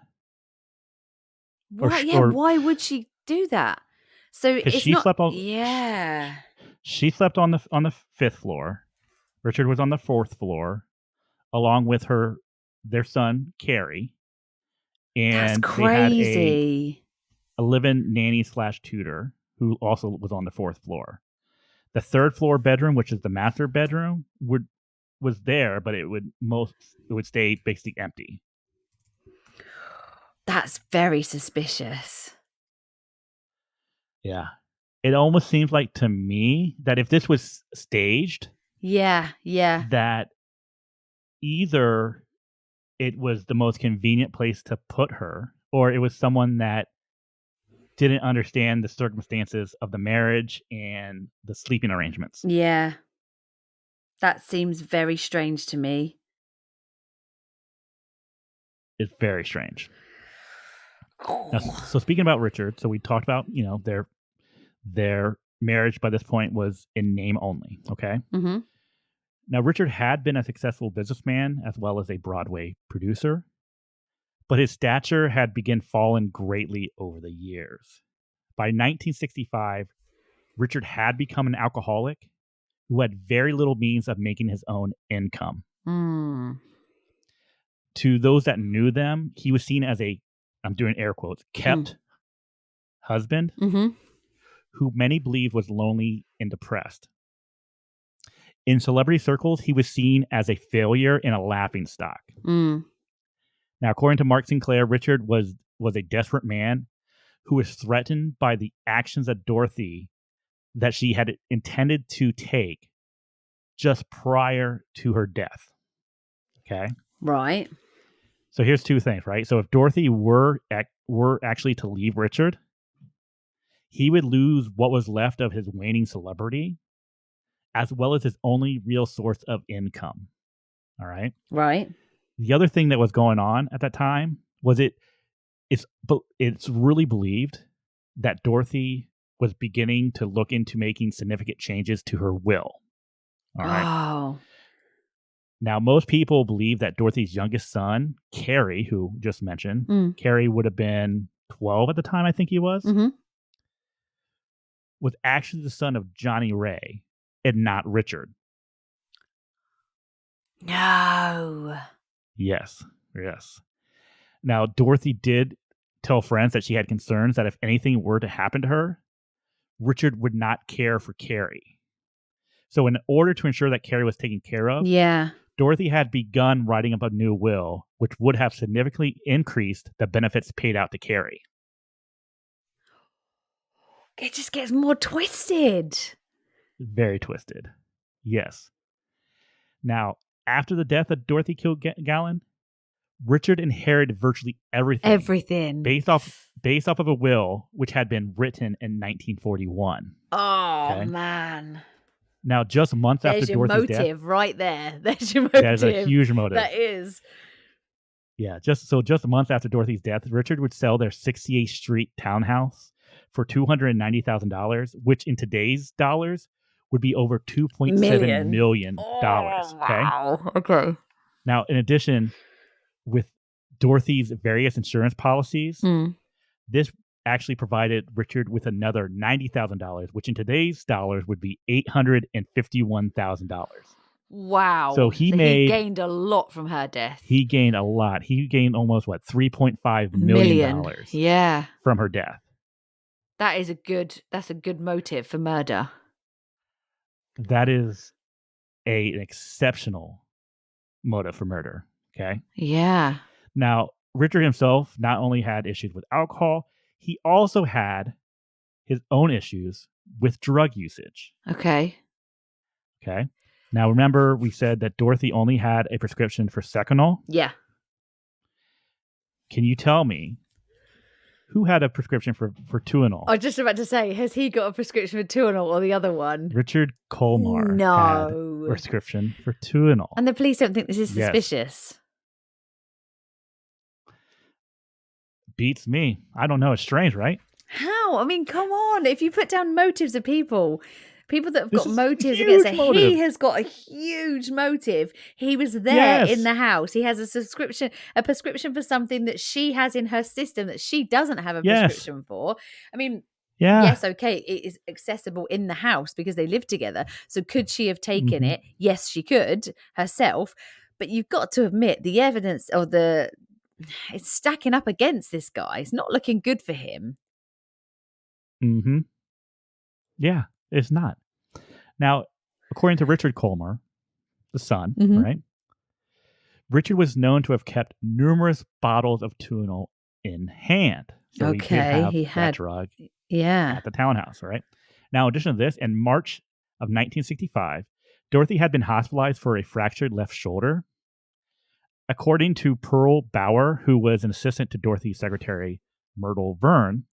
Or Why? sh Yeah, or why would she do that? So 'cause it's not. Yeah, she slept on the 5th floor. Richard was on the 4th floor along with their son, Carrie, that's and they had crazy. a live-in nanny/tutor who also was on the 4th floor. The 3rd floor bedroom, which is the master bedroom, was there, but it would stay basically empty. That's very suspicious. Yeah. It almost seems like to me that if this was staged, Yeah, yeah, that either it was the most convenient place to put her, or it was someone that didn't understand the circumstances of the marriage and the sleeping arrangements. yeah. That seems very strange to me. It's very strange. Now, so speaking about Richard, so we talked about, their marriage by this point was in name only. Okay. Mm-hmm. Now, Richard had been a successful businessman as well as a Broadway producer, but his stature had begun falling greatly over the years. By 1965, Richard had become an alcoholic who had very little means of making his own income. Mm. To those that knew them, he was seen as I'm doing air quotes, Mm. kept husband Mm-hmm. who many believed was lonely and depressed. In celebrity circles, he was seen as a failure and a laughingstock. Mm. Now, according to Mark Sinclair, Richard was a desperate man who was threatened by the actions of Dorothy that she had intended to take just prior to her death. Okay. Right. So here's two things, right? So if Dorothy were actually to leave Richard, he would lose what was left of his waning celebrity, as well as his only real source of income. All right. Right. The other thing that was going on at that time was it's really believed that Dorothy was beginning to look into making significant changes to her will. All right. Oh. Now, most people believe that Dorothy's youngest son, Carrie, who just mentioned, Mm. Carrie would have been 12 at the time, I think he was, Mm-hmm. was actually the son of Johnny Ray and not Richard. No. Yes. Now, Dorothy did tell friends that she had concerns that if anything were to happen to her, Richard would not care for Carrie. So in order to ensure that Carrie was taken care of, Yeah. Dorothy had begun writing up a new will, which would have significantly increased the benefits paid out to Carrie. It just gets more twisted. Very twisted. Yes. Now, after the death of Dorothy Kilgallen, Richard inherited virtually everything based off of a will which had been written in 1941. Oh, Okay? man. Now, just months after There's your Dorothy's death, motive right there. There's your motive. that is a huge motive. That is. Yeah, just a month after Dorothy's death, Richard would sell their 68th Street townhouse for $290,000, which in today's dollars would be over $2.7 million. Oh, Okay. wow. Okay. Now, in addition, with Dorothy's various insurance policies, this actually provided Richard with another $90,000, which in today's dollars would be $851,000. Wow. So he gained a lot from her death. He gained a lot. He gained almost $3.5 million yeah. from her death. That's a good motive for murder. That is an exceptional motive for murder. Okay. Yeah. Now, Richard himself not only had issues with alcohol, he also had his own issues with drug usage. Okay. Now, remember, we said that Dorothy only had a prescription for Seconal? Yeah. Can you tell me who had a prescription for Tuinal? I was just about to say, has he got a prescription for Tuinal or the other one? Richard Colmar had a prescription for Tuinal. And the police don't think this is suspicious? Beats me. I don't know. It's strange, right? How? I mean, come on. If you put down motives of people that have got motives against it, he has got a huge motive. He was there in the house. He has a prescription for something that she has in her system that she doesn't have a prescription for. I mean, yes, okay, it is accessible in the house because they live together. So could she have taken it? Yes, she could herself. But you've got to admit the evidence of it's stacking up against this guy. It's not looking good for him. Mm-hmm. Yeah, it's not. Now, according to Richard Colmar, the son, right? Richard was known to have kept numerous bottles of Tuinal in hand. So he did have that drug at the townhouse, right? Now, in addition to this, in March of 1965, Dorothy had been hospitalized for a fractured left shoulder. According to Pearl Bauer, who was an assistant to Dorothy's secretary, Myrtle Verne,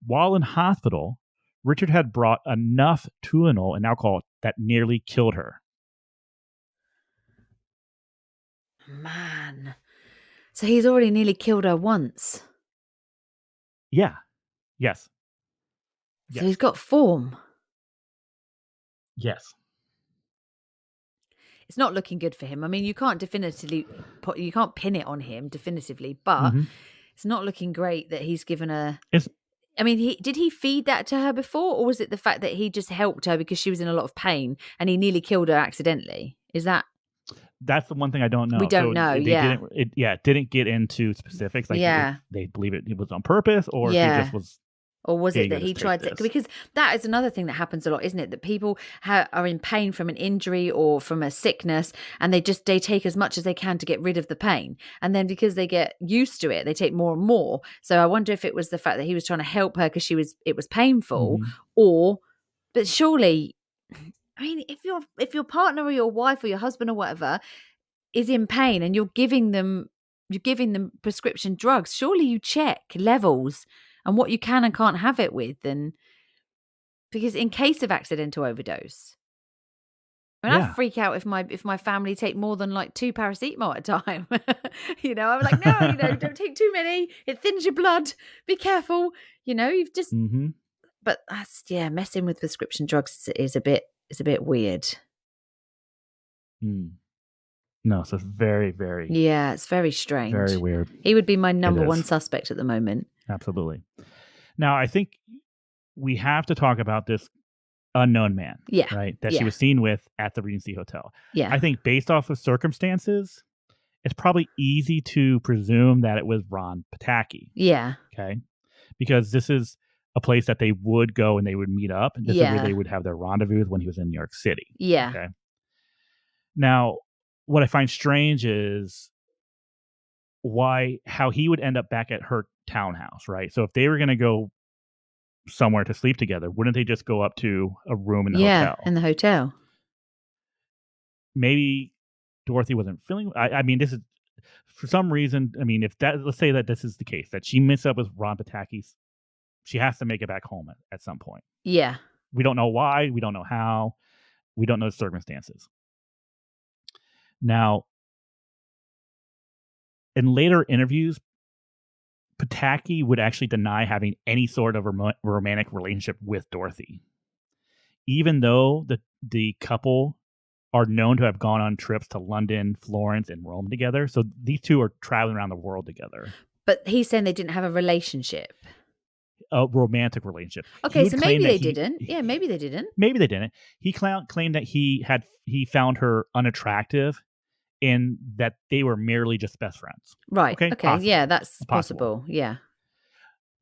while in hospital, Richard had brought enough Tuinal and alcohol that nearly killed her. Man. So he's already nearly killed her once. Yeah. Yes. So he's got form. Yes. It's not looking good for him. I mean, you can't pin it on him definitively, but it's not looking great that he's given her. I mean, did he feed that to her before, or was it the fact that he just helped her because she was in a lot of pain and he nearly killed her accidentally? That's the one thing I don't know. We don't know. It didn't get into specifics. Like, they believe it was on purpose, or if he just was. Or was it Being that able to he take tried to? this. Because that is another thing that happens a lot, isn't it? That people are in pain from an injury or from a sickness, and they take as much as they can to get rid of the pain. And then because they get used to it, they take more and more. So I wonder if it was the fact that he was trying to help her because it was painful, Mhm. or, but surely, I mean, if your partner or your wife or your husband or whatever is in pain and you're giving them prescription drugs, surely you check levels and what you can and can't have it with. And because in case of accidental overdose, I mean, I Yeah. freak out if my family take more than like 2 paracetamol at a time. I'm like, no, don't take too many. It thins your blood. Be careful. You've just, Mhm. but that's, yeah, messing with prescription drugs is a bit weird. Mm. No, so it's very, very, Yeah, it's very very strange. weird. He would be my It number one is. suspect at the moment. Absolutely. Now, I think we have to talk about this unknown man, Yeah. right? That she Yeah. was seen with at the Regency Hotel. Yeah. I think based off of circumstances, it's probably easy to presume that it was Ron Pataki. Yeah. Okay. Because this is a place that they would go and they would meet up. This is where Yeah. they would have their rendezvous when he was in New York City. Yeah. Okay. Now, what I find strange is how he would end up back at her townhouse, right? So if they were going to go somewhere to sleep together, wouldn't they just go up to a room in the Yeah. hotel? In the hotel. Maybe Dorothy wasn't feeling. I mean, this is for some reason. I mean, if that, let's say that this is the case, that she meets up with Ron Pataki's, she has to make it back home at some point. Yeah. We don't know why. We don't know how. We don't know the circumstances. Now, in later interviews, Pataki would actually deny having any sort of romantic relationship with Dorothy, even though the couple are known to have gone on trips to London, Florence, and Rome together. So these two are traveling around the world together. But he's saying they didn't have a relationship. A romantic relationship. He Okay, would so claim maybe that they didn't. Yeah, maybe they didn't. maybe they didn't. He claimed that he found her unattractive and that they were merely just best friends. Right. Okay, Okay. Yeah, possible, that's possible. possible. Yeah.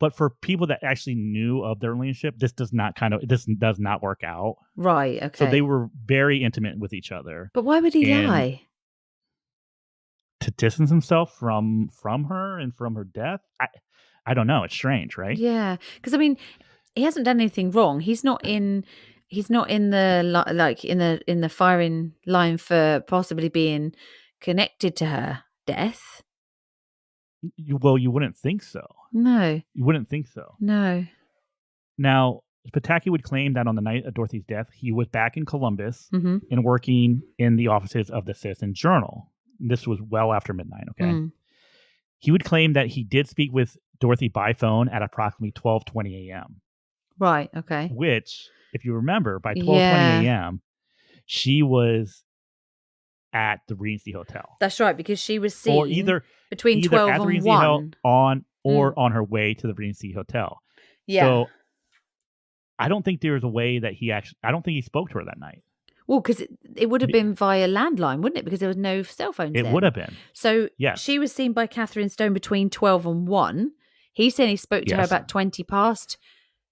But for people that actually knew of their relationship, this does not work out. Right. So they Okay. were very intimate with each other, But why would he and lie? to distance himself from her and from her death, I don't know. It's strange, right? Yeah, because I mean, he hasn't done anything wrong. He's not in the like in the firing line for possibly being connected to her death. Well, you wouldn't think so. No. You wouldn't think so. No. Now, Pataki would claim that on the night of Dorothy's death, he was back in Columbus Mhm. and working in the offices of the Citizen Journal. This was well after midnight, okay? Mm. He would claim that he did speak with Dorothy by phone at approximately 12:20 a.m., Right. Okay. which, if you remember, by 12:20 Yeah. a.m., she was at the Regency Hotel, That's right, because she was or seen either between either 12 at the and Regency Hotel 1. Mm. on her way to the Regency Hotel. Yeah. So I don't think there was a way that I don't think he spoke to her that night. Well, because it would have been via landline, wouldn't it? Because there was no cell phones It would then. have been. So Yes. she was seen by Catherine Stone between 12 and 1. He's saying he spoke to her Yes. about 20 past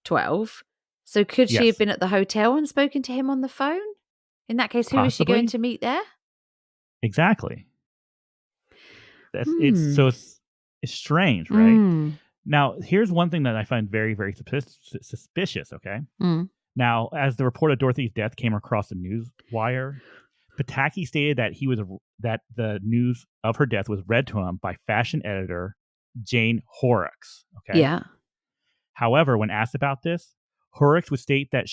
12. So could she have Yes. been at the hotel and spoken to him on the phone? In that case, who is she going Possibly. to meet there? Exactly. That's Hmm. it's strange, right? Mm. Now, here's one thing that I find very, very suspicious, okay? Mm. Now, as the report of Dorothy's death came across the news wire, Pataki stated that the news of her death was read to him by fashion editor Jane Horrocks, okay? Yeah. However, when asked about this, Horrocks would state that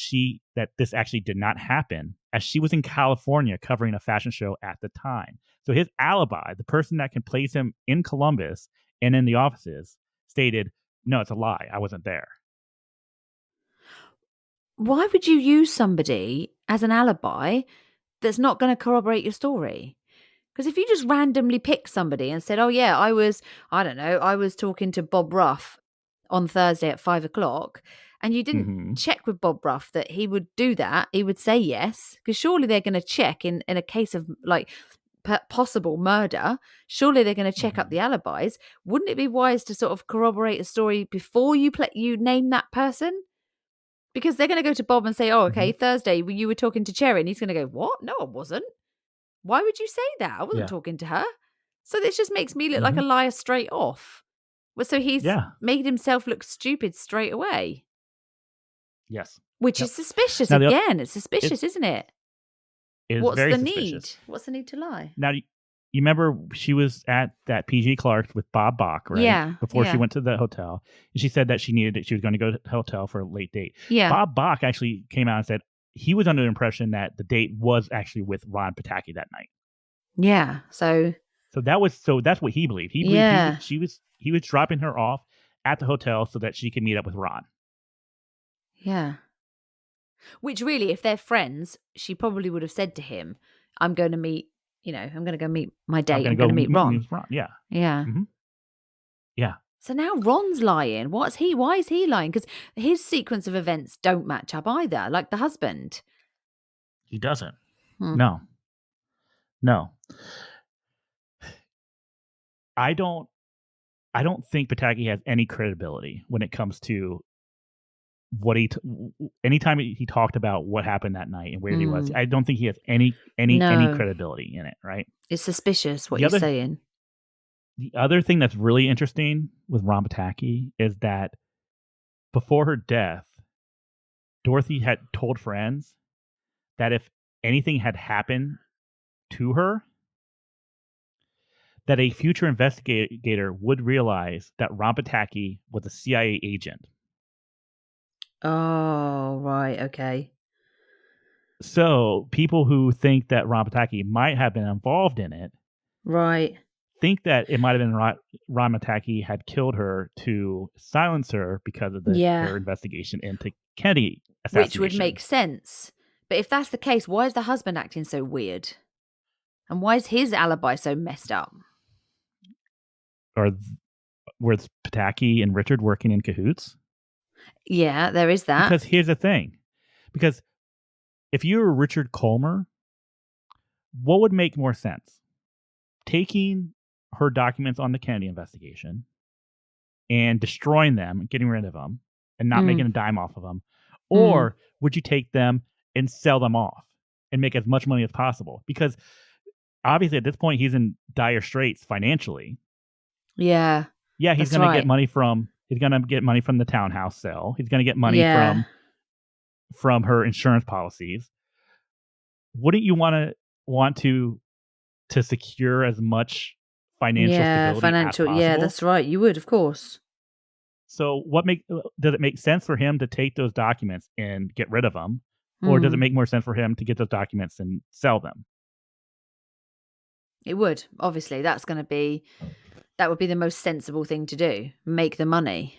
this actually did not happen, as she was in California covering a fashion show at the time. So his alibi, the person that can place him in Columbus and in the offices, stated, "No, it's a lie. I wasn't there." Why would you use somebody as an alibi that's not going to corroborate your story? Because if you just randomly pick somebody and said, "Oh yeah, I don't know, I was talking to Bob Ruff on Thursday at 5 o'clock," and you didn't Hmm. check with Bob Ruff that he would do that, he would say yes, because surely they're going to check in a case of like possible murder, surely they're going to check up Mhm. the alibis. Wouldn't it be wise to sort of corroborate a story before you name that person? Because they're going to go to Bob and say, "Oh, okay, Mhm. Thursday you were talking to Cherry," and he's going to go, "What? No, I wasn't. Why would you say that? I wasn't Yeah. talking to her." So this just makes me look like Mhm. a liar straight off. Well, so he's Yeah. made himself look stupid straight away, Yes. which Yep. is suspicious. Now the Again, it's suspicious, it's isn't it? is What's very the need? suspicious. What's the need to lie? Now, you remember she was at that PG Clark's with Bob Bach, right? Yeah, Before she yeah, went to the hotel. And she said that she was gonna go to the hotel for a late date. yeah, Bob Bach actually came out and said he was under the impression that the date was actually with Ron Pataki that night. yeah. So So that's what he believed. He believed yeah, he was dropping her off at the hotel so that she could meet up with Ron. yeah. Which really, if they're friends, she probably would have said to him, "I'm going to meet. I'm going to go meet my I'm date. gonna I'm going go to meet meet Ron." with Ron. Yeah. Yeah. Mhm. Yeah. So now Ron's lying. Why is he lying? Because his sequence of events don't match up either, like the husband. He doesn't. Hmm. No. No. I don't I don't think Pataki has any credibility when it comes to what anytime he talked about what happened that night and where he was. Mm. I don't think he has any No, credibility in it, right? it's suspicious what The you're other saying. the other thing that's really interesting with Ron Pataki is that before her death, Dorothy had told friends that if anything had happened to her, that a future investigator would realize that Ron Pataki was a CIA agent. Oh, right. Okay. So people who think that Ron Pataki might have been involved in it Right. think that it might have been Ron Mataki had killed her to silence her because of Yeah. her investigation into Kennedy Which would assassination, make sense. But if that's the case, why is the husband acting so weird? And why is his alibi so messed up? or was Pataki and Richard working in cahoots? Yeah, there is that. Because here's the thing, because if you were Richard Colmer, what would make more sense? Taking her documents on the Kennedy investigation and destroying them, getting rid of them, and not making Mm, a dime off of them? mm. Or would you take them and sell them off and make as much money as possible? Because obviously at this point he's in dire straits financially. Yeah, Yeah, that's right. he's gonna get money from the townhouse sale. He's gonna get money Yeah, from her insurance policies. Wouldn't you want to secure as much financial yeah, stability as financial. Yeah, possible? that's right. You would, of course. So, does it make sense for him to take those documents and get rid of them, or does it Mm, make more sense for him to get those documents and sell them? it would. Obviously, that would be the most sensible thing to do. Make the money.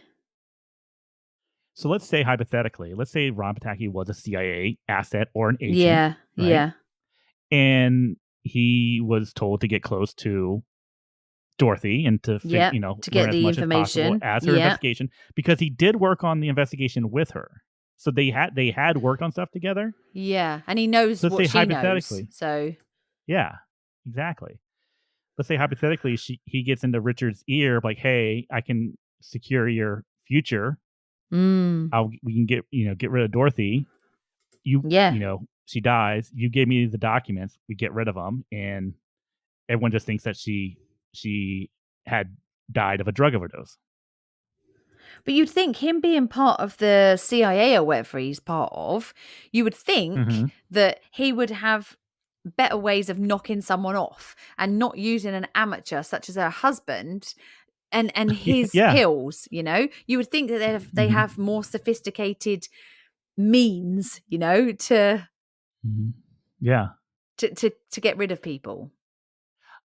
So, let's say hypothetically, let's say Ron Pataki was a CIA asset or an agent, Yeah, right? yeah, And he was told to get close to Dorothy and to yeah. To learn get as the much as possible information. as her Yeah, investigation because he did work on the investigation with her. So they had worked on stuff together. yeah. And he So knows let's what say she knows. hypothetically, So, yeah, exactly. Let's say hypothetically he gets into Richard's ear like, "Hey, I can secure your future. mm, We can get rid of Dorothy. yeah. She dies. You gave me the documents. We get rid of them, and everyone just thinks that she had died of a drug overdose." But you'd think him being part of the CIA or whatever he's part of, you would think Mhm. that he would have better ways of knocking someone off and not using an amateur such as her husband and his Yeah. pills. You would think that they Mhm. have more sophisticated means, to Mhm. Yeah. to get rid of people.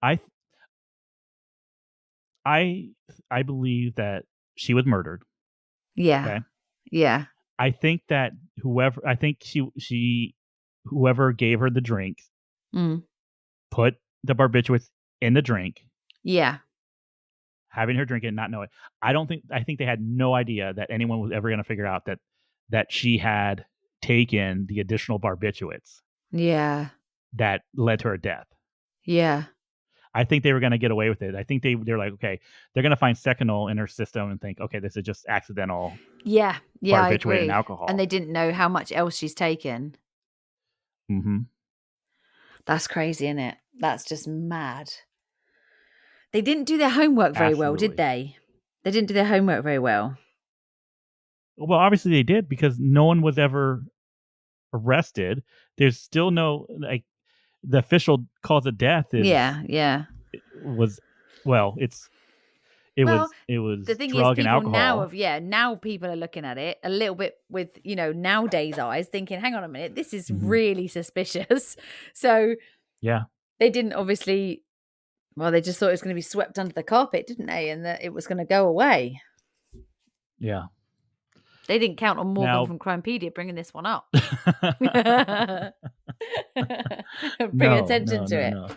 I I I believe that she was murdered, Yeah. okay? Yeah. I think that I think she whoever gave her the drink Mm. put the barbiturates in the drink, Yeah. having her drink it and not know it. I think they had no idea that anyone was ever gonna figure out that she had taken the additional barbiturates Yeah. that led to her death. Yeah. I think they were going to get away with it. I think they're like, okay, they're going to find fentanyl in her system and think, okay, this is just accidental Yeah. Yeah, I barbiturated agree. And they alcohol. didn't know how much else she's taken. Hmm. That's crazy, isn't it? That's just mad. They didn't do their homework very well, did Absolutely. they? They didn't do their homework very well. Well, obviously they did because no one was ever arrested. There's still no like the official cause of death is Yeah, yeah. was well, it Well, was it the was thing is, drug and people now alcohol. have, yeah, now people are looking at it a little bit with, nowadays eyes, thinking, hang on a minute, this is Hmm. really suspicious. So Yeah, they didn't obviously, well, they just thought it was going to be swept under the carpet, didn't they? And that it was going to go away. yeah. They didn't count on Morgan Now, from Crimepedia bringing this one up. Bring no, attention no, to no, it. no.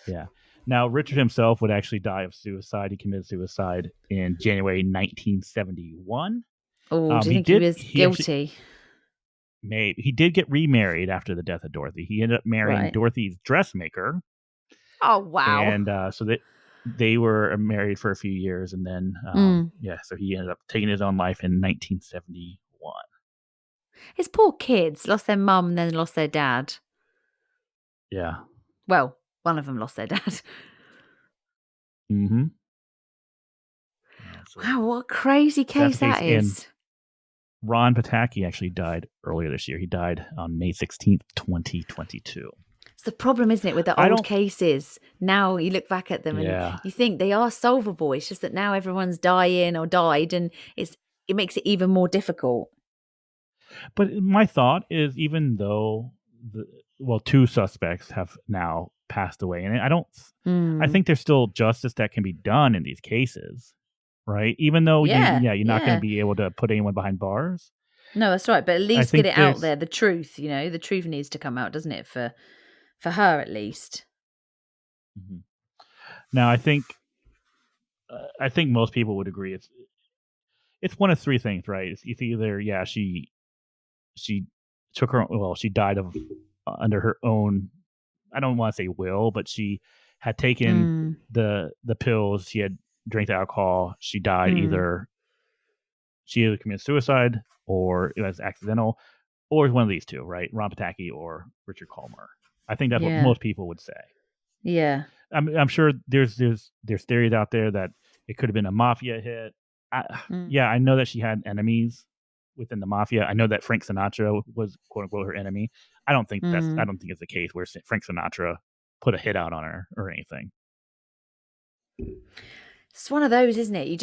Yeah. Now, Richard himself would actually die of suicide. He committed suicide in January 1971. Oh, do you He think he did. was He actually guilty? he did get remarried after the death of Dorothy. He ended up marrying Right. Dorothy's dressmaker, Oh, wow. and so they were married for a few years, and then Mm. yeah, so he ended up taking his own life in 1971. His poor kids lost their mum and then lost their dad. Yeah. Well, one of them lost their dad. Mm-hmm. Yeah. So Wow, what a crazy that's the case case. that And is. Ron Pataki actually died earlier this year. He died on May 16th, 2022. It's the problem, isn't it, with the I old don't. cases? Now you look back at them and Yeah. you think they are solvable. It's just that now everyone's dying or died, and it makes it even more difficult. But my thought is, even though two suspects have now passed away, and I Mm. think there's still justice that can be done in these cases, right? Even though Yeah, you're not going to yeah. be able to put anyone behind bars. No, that's right. But at I least get think it out there's. there. The truth, the truth needs to come out, doesn't it? For her at least. Mhm. Now, I think most people would agree it's one of three things, right? It's either she took her she died of under her own, I don't want to say will, but she had taken Mm. the pills, she had drank the alcohol, she died Mm. she either committed suicide or it was accidental, or it's one of these two, right? Ron Pataki or Richard Colmer. I think that's what Yeah. most people would say. Yeah. I'm sure there's theories out there that it could have been a mafia hit. Mm. Yeah, I know that she had enemies within the mafia. I know that Frank Sinatra was quote unquote her enemy. I Mm. don't think it's the case where Frank Sinatra put a hit out on her or anything. It's one of those, isn't it?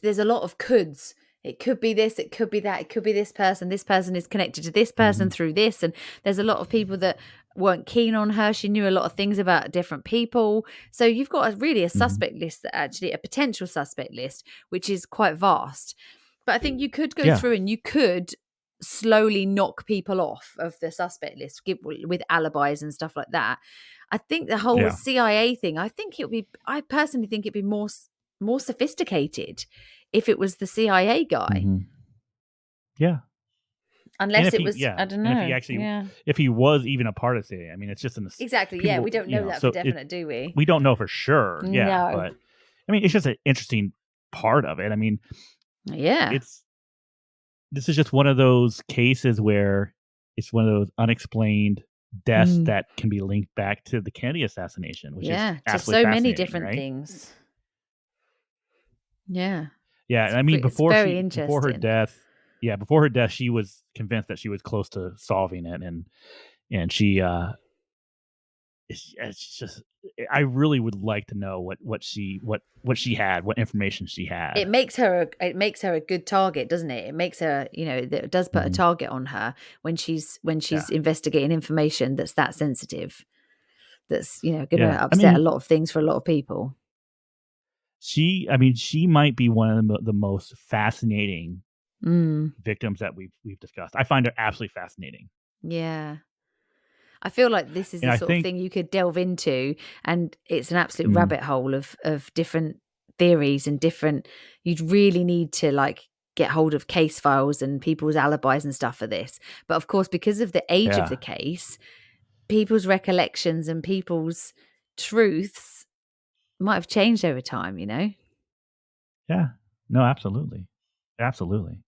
There's a lot of coulds. It could be this, it could be that, it could be this person. This person is connected to this person Hmm. through this. And there's a lot of people that weren't keen on her. She knew a lot of things about different people. So you've got a Hmm. suspect list, that actually a potential suspect list, which is quite vast. But I think you could go Yeah, through and you could slowly knock people off of the suspect list with alibis and stuff like that. I think the whole yeah, CIA thing, I personally think it'd be more sophisticated if it was the CIA guy. hmm, yeah. And Unless if it he, was, yeah, I don't and if he know. actually, Yeah. if he was even a part of it, I mean, it's just in this Exactly. Yeah. We people, don't know that for so definite, do we? we don't know for sure. Yeah, No. but I mean, it's just an interesting part of it. I mean, Yeah. it's this is just one of those cases where it's one of those unexplained deaths Mm. that can be linked back to the Kennedy assassination, which is Yeah. To absolutely so many fascinating, different right? things. Yeah. Yeah, and I mean, It's very before her interesting. death, before her death, she was convinced that she was close to solving it, and she it's just I really would like to know what she had, what information she had. It makes her a good target, doesn't it? It makes her, it does put a Mhm. target on her when Yeah, she's investigating information that's that sensitive. That's, going yeah. to I upset a mean, lot of things for a lot of people. she might be one of the most fascinating Mm, victims that we've discussed. I find her absolutely fascinating, yeah. I feel like this is and the I sort of think thing you could delve into, and it's an absolute mm, rabbit hole of different theories and different. You'd really need to like get hold of case files and people's alibis and stuff for this. But of course, because of the age of yeah, the case, people's recollections and people's truths might have changed over time, you know? Yeah. No, absolutely. Absolutely.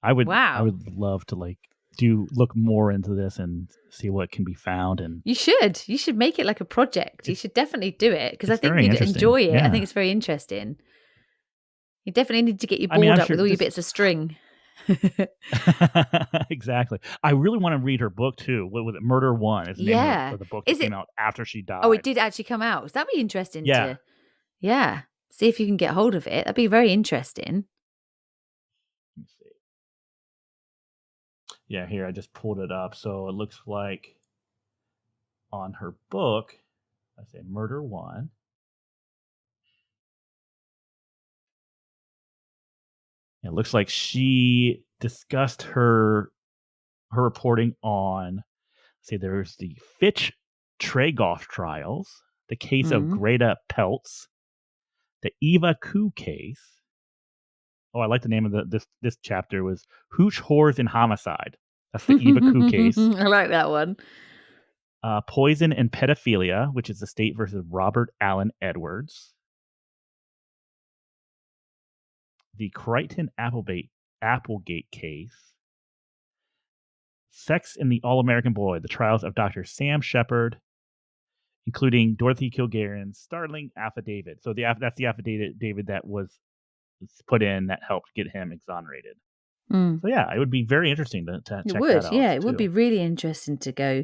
I Wow. would love to like look more into this and see what can be found, and You should. You should make it like a project. You it's should definitely do it because I it's think very you'd interesting. enjoy it. I think Yeah. it's very interesting. You definitely need to get your I mean, board I'm up sure with all your this bits of string. exactly. I really want to read her book too. What was it? Murder One is the name Yeah. of the book that Is came it? out after she Oh, it died. did actually come out. So that'd be interesting Yeah. to, yeah, see if you can get hold of it. That'd be very interesting. Let me see. Yeah, here I just pulled it up. So it looks like on her book, I say Murder One. It looks like she discussed her reporting on, say, there's the Fitch Tragoff trials, the case of Mm. Greta Peltz, the Eva Koo case. Oh, I like the name of this chapter was Hooch Whores and Homicide. That's the Eva Koo case. I like that one. Poison and Pedophilia, which is the state versus Robert Allen Edwards. The Crichton Applegate case. Sex in the All American Boy, the trials of Dr. Sam Shepard, including Dorothy Kilgallen's startling affidavit. So that's the affidavit that was put in that helped get him exonerated. Mm. So yeah, it would be very interesting to It check that would. out Yeah, it would be too. really interesting to go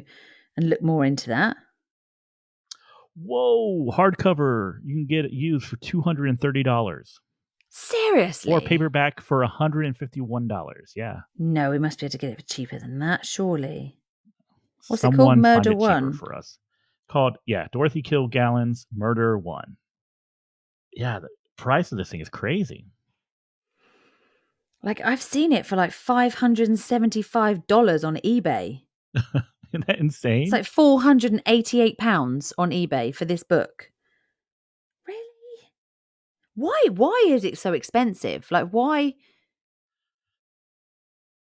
and look more into that. Whoa, hardcover. You can get it used for $230 or Seriously? paperback for $151. Yeah. No, we must be able to get it for cheaper than that, surely. What's it called? Someone find Murder it cheaper One. for us. Called, yeah, Dorothy Kilgallen's Murder One. Yeah, the price of this thing is crazy. Like, I've seen it for like $575 on eBay. Isn't that It's insane? like £488 on eBay for this book. Really? Why is it so expensive? Like, why?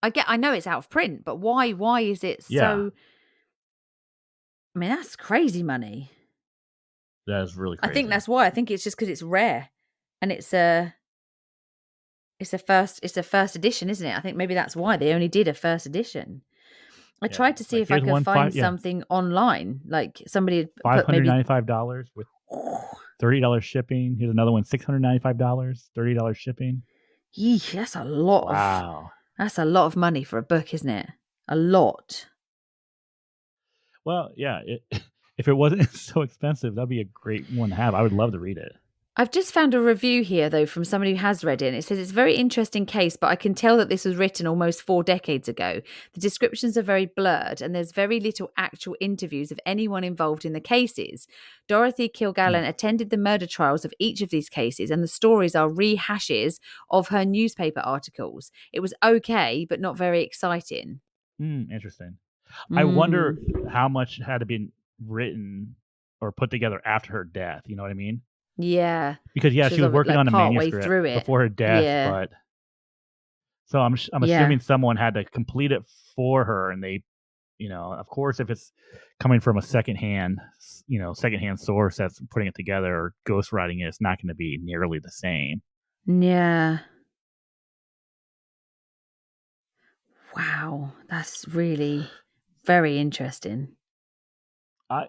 I know it's out of print, but why is it Yeah, so? I mean, that's crazy money. that is really I think crazy. that's why. I think it's just because it's rare, and it's a first edition, isn't it? I think maybe that's why they only did a first edition. I Yeah, tried to see like if I here's could one find something online, like somebody had put maybe. $595 with $30 shipping. Here's another one, $695, $30 shipping. Yeesh, Wow. that's a lot of money for a book, isn't it? A lot. Well, yeah, if it wasn't so expensive, that'd be a great one to have. I would love to read it. I've just found a review here, though, from somebody who has read it. And it says it's a very interesting case, but I can tell that this was written almost 4 decades ago. The descriptions are very blurred, and there's very little actual interviews of anyone involved in the cases. Dorothy Kilgallen attended the murder trials of each of these cases, and the stories are rehashes of her newspaper articles. It was okay, but not very exciting. Interesting. I wonder Mm, how much had been written or put together after her death. You know what I mean? yeah. Because yeah, She she was was working like on a part way manuscript through it. before her death, Yeah. but so I'm Yeah. assuming someone had to complete it for her, and they, of course, if it's coming from a secondhand source that's putting it together or ghostwriting it, it's not going to be nearly the same. Yeah. Wow, that's really very interesting.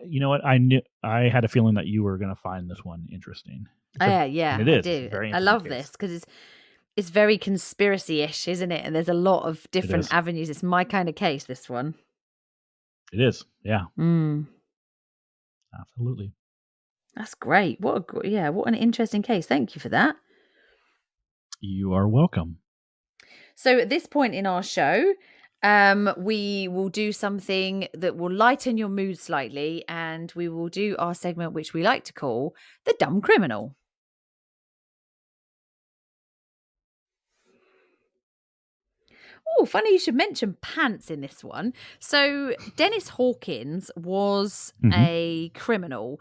You know what? I had a feeling that you were going to find this one interesting. And Yeah, it I is. It's a do. very I interesting love case. this because it's very conspiracy-ish, isn't it? And there's a lot of It different is. avenues. It's my kind of case, this one. It is. Yeah, Mm, absolutely. that's great. What an interesting case. Thank you for that. You are welcome. So at this point in our show, we will do something that will lighten your mood slightly, and we will do our segment, which we like to call the Dumb Criminal. Oh, funny you should mention pants in this one. So, Dennis Hawkins was Hmm. a criminal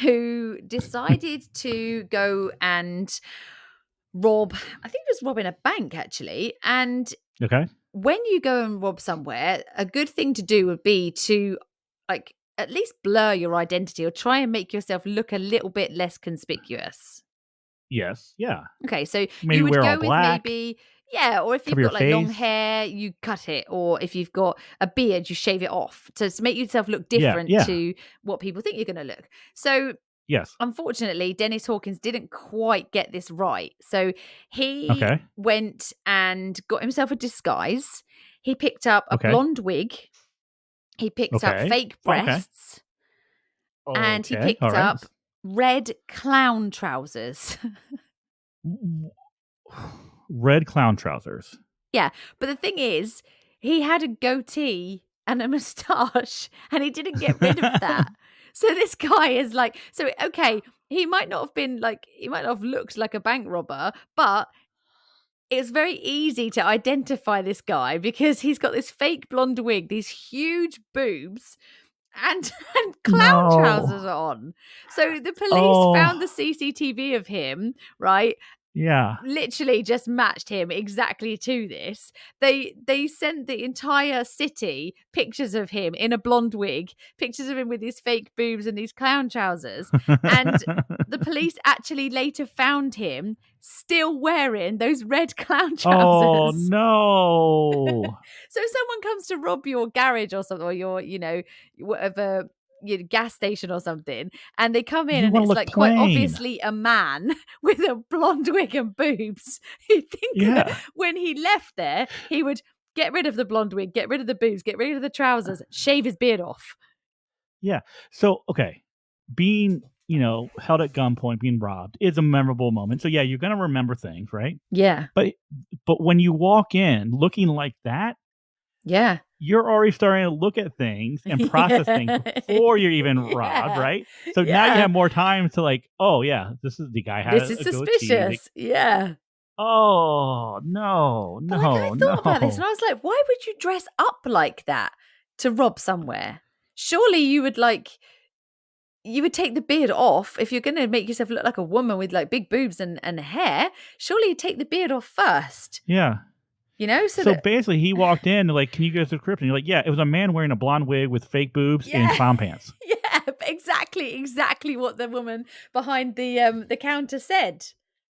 who decided to go and rob, I think he was robbing a bank actually. And Okay. when you go and rob somewhere, a good thing to do would be to like at least blur your identity or try and make yourself look a little bit less conspicuous. Yes. Yeah. Okay, so Maybe you would wear all go with black, maybe, yeah, or if you've cover your got like long face. hair, you cut it, or if you've got a beard, you shave it off to make yourself look Yeah. different Yeah. to what people think you're going to look. So Yes. unfortunately, Dennis Hawkins didn't quite get this right. So he Okay. went and got himself a disguise. He picked up a Okay. blonde wig. He picked up Okay. fake Okay. breasts and he Okay. All picked right. up red clown trousers. Red clown trousers. Yeah, but the thing is, he had a goatee and a moustache, and he didn't get rid of that. So this guy is like, so okay, he might not have been like, he might not have looked like a bank robber, but it's very easy to identify this guy because he's got this fake blonde wig, these huge boobs, and and clown No. trousers on. So the police found the Oh. CCTV of him, right? Yeah. Literally just matched him exactly to this. They sent the entire city pictures of him in a blonde wig, pictures of him with these fake boobs and these clown trousers, and the police actually later found him still wearing those red clown Oh trousers. no. So if someone comes to rob your garage or something, or your, whatever, your gas station or something, and they come in You and want to it's look like quite plain. obviously a man with a blonde wig and boobs, you think that Yeah. when he left there, he would get rid of the blonde wig, get rid of the boobs, get rid of the trousers, shave his beard off. Yeah. So, okay, being, held at gunpoint, being robbed is a memorable moment. So, yeah, you're gonna remember things, right? Yeah. But when you walk in looking like that, Yeah. you're already starting to look at things and process things Yeah. before you're even robbed, Yeah. right? So now you Yeah. have more time to like, oh yeah, this is the guy had This is a goatee. suspicious. Yeah. Oh no, But like I no, thought about this and no. I was like, why would you dress up like that to rob somewhere? Surely you would take the beard off if you're going to make yourself look like a woman with like big boobs and hair. Surely you take the beard off first, Yeah. so So that basically, he walked in like, "Can you go to the description?" You're like, "Yeah, it was a man wearing a blonde wig with fake boobs and yeah, clown pants." yeah, exactly what the woman behind the counter said.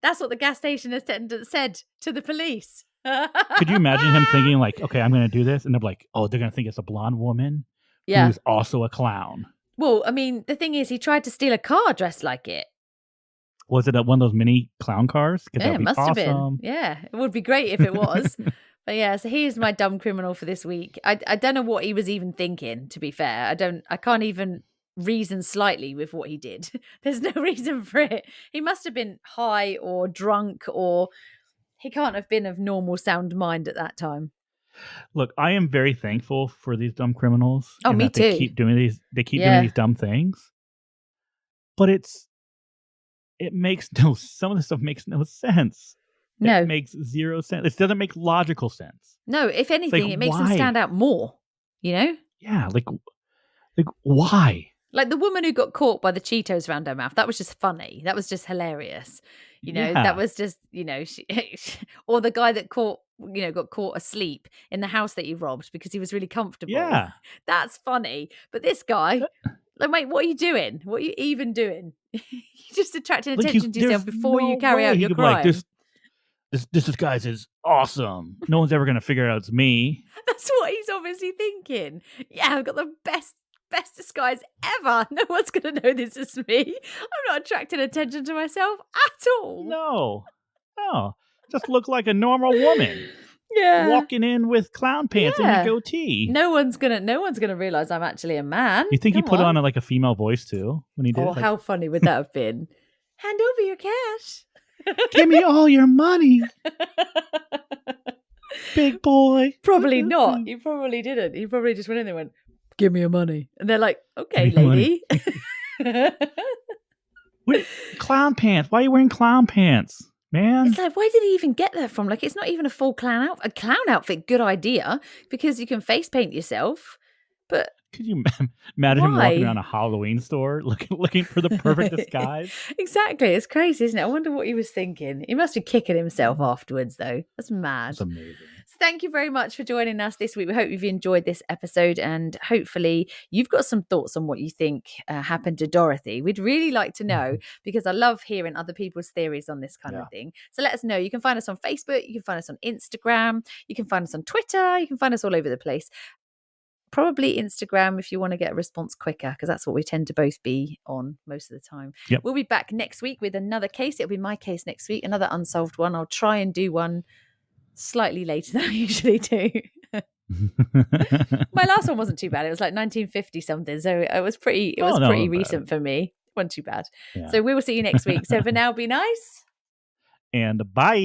That's what the gas station attendant said to the police. Could you imagine him thinking like, "Okay, I'm going to do this," and they're like, "Oh, they're going to think it's a blonde woman who Yeah. is also a clown." Well, I mean, the thing is, he tried to steal a car dressed like it. Was it one of those mini clown cars? Because Yeah, that'd it be must have been. awesome. Yeah, it would be great if it was. But yeah, so he's my dumb criminal for this week. I don't know what he was even thinking, to be fair. I can't even reason slightly with what he did. There's no reason for it. He must have been high or drunk, or he can't have been of normal sound mind at that time. Look, I am very thankful for these dumb criminals Oh, and me that they too. keep doing Yeah. these dumb things. But it makes no some of this stuff makes no sense. It No. makes zero sense. It doesn't make logical sense. No, if It's like, anything, it makes them why? stand out more, you know? Yeah, like why? Like the woman who got caught by the Cheetos around her mouth, that was just funny. That was just hilarious. That Yeah. was just, or the guy that got caught asleep in the house that he robbed because he was really comfortable. Yeah. That's funny. But this guy, like, mate, what are you doing? What are you even doing? You're just attracting Like attention to yourself there's before you no carry way out he your could be like crime. this disguise is awesome. No one's ever gonna figure out it's me. That's what he's obviously thinking. Yeah, I've got the best disguise ever. No one's going to know this is me. I'm not attracting attention to myself at all. No. No. Just look like a normal woman. Yeah. Walking in with clown pants and a goatee. No one's gonna realize I'm actually a man. You think he Come put on. on like a female voice too when he did? Oh, Like, how funny would that have been? Hand over your cash. give me all your money, big boy. Probably not. He probably didn't. He probably just went in there and went, give me your money. And they're like, okay, Give me lady. Wait, clown pants. Why are you wearing clown pants, man? It's like, where did he even get that from? Like, it's not even a full clown outfit. A clown outfit, good idea, because you can face paint yourself. But could you imagine him walking why? around a Halloween store looking for the perfect disguise? Exactly. It's crazy, isn't it? I wonder what he was thinking. He must be kicking himself afterwards, though. That's mad. That's amazing. Thank you very much for joining us this week. We hope you've enjoyed this episode, and hopefully you've got some thoughts on what you think happened to Dorothy. We'd really like to know, because I love hearing other people's theories on this kind of thing. So let us know. You can find us on Facebook, you can find us on Instagram, you can find us on Twitter, you can find us all over the place. Probably Instagram if you want to get a response quicker, because that's what we tend to both be on most of the time. Yep. We'll be back next week with another case. It'll be my case next week, another unsolved one. I'll try and do one slightly later than I usually do. My last one wasn't too bad. It was like 1950 something, so it was pretty recent for me. It wasn't too bad. Yeah. So we will see you next week. So for now, be nice and bye.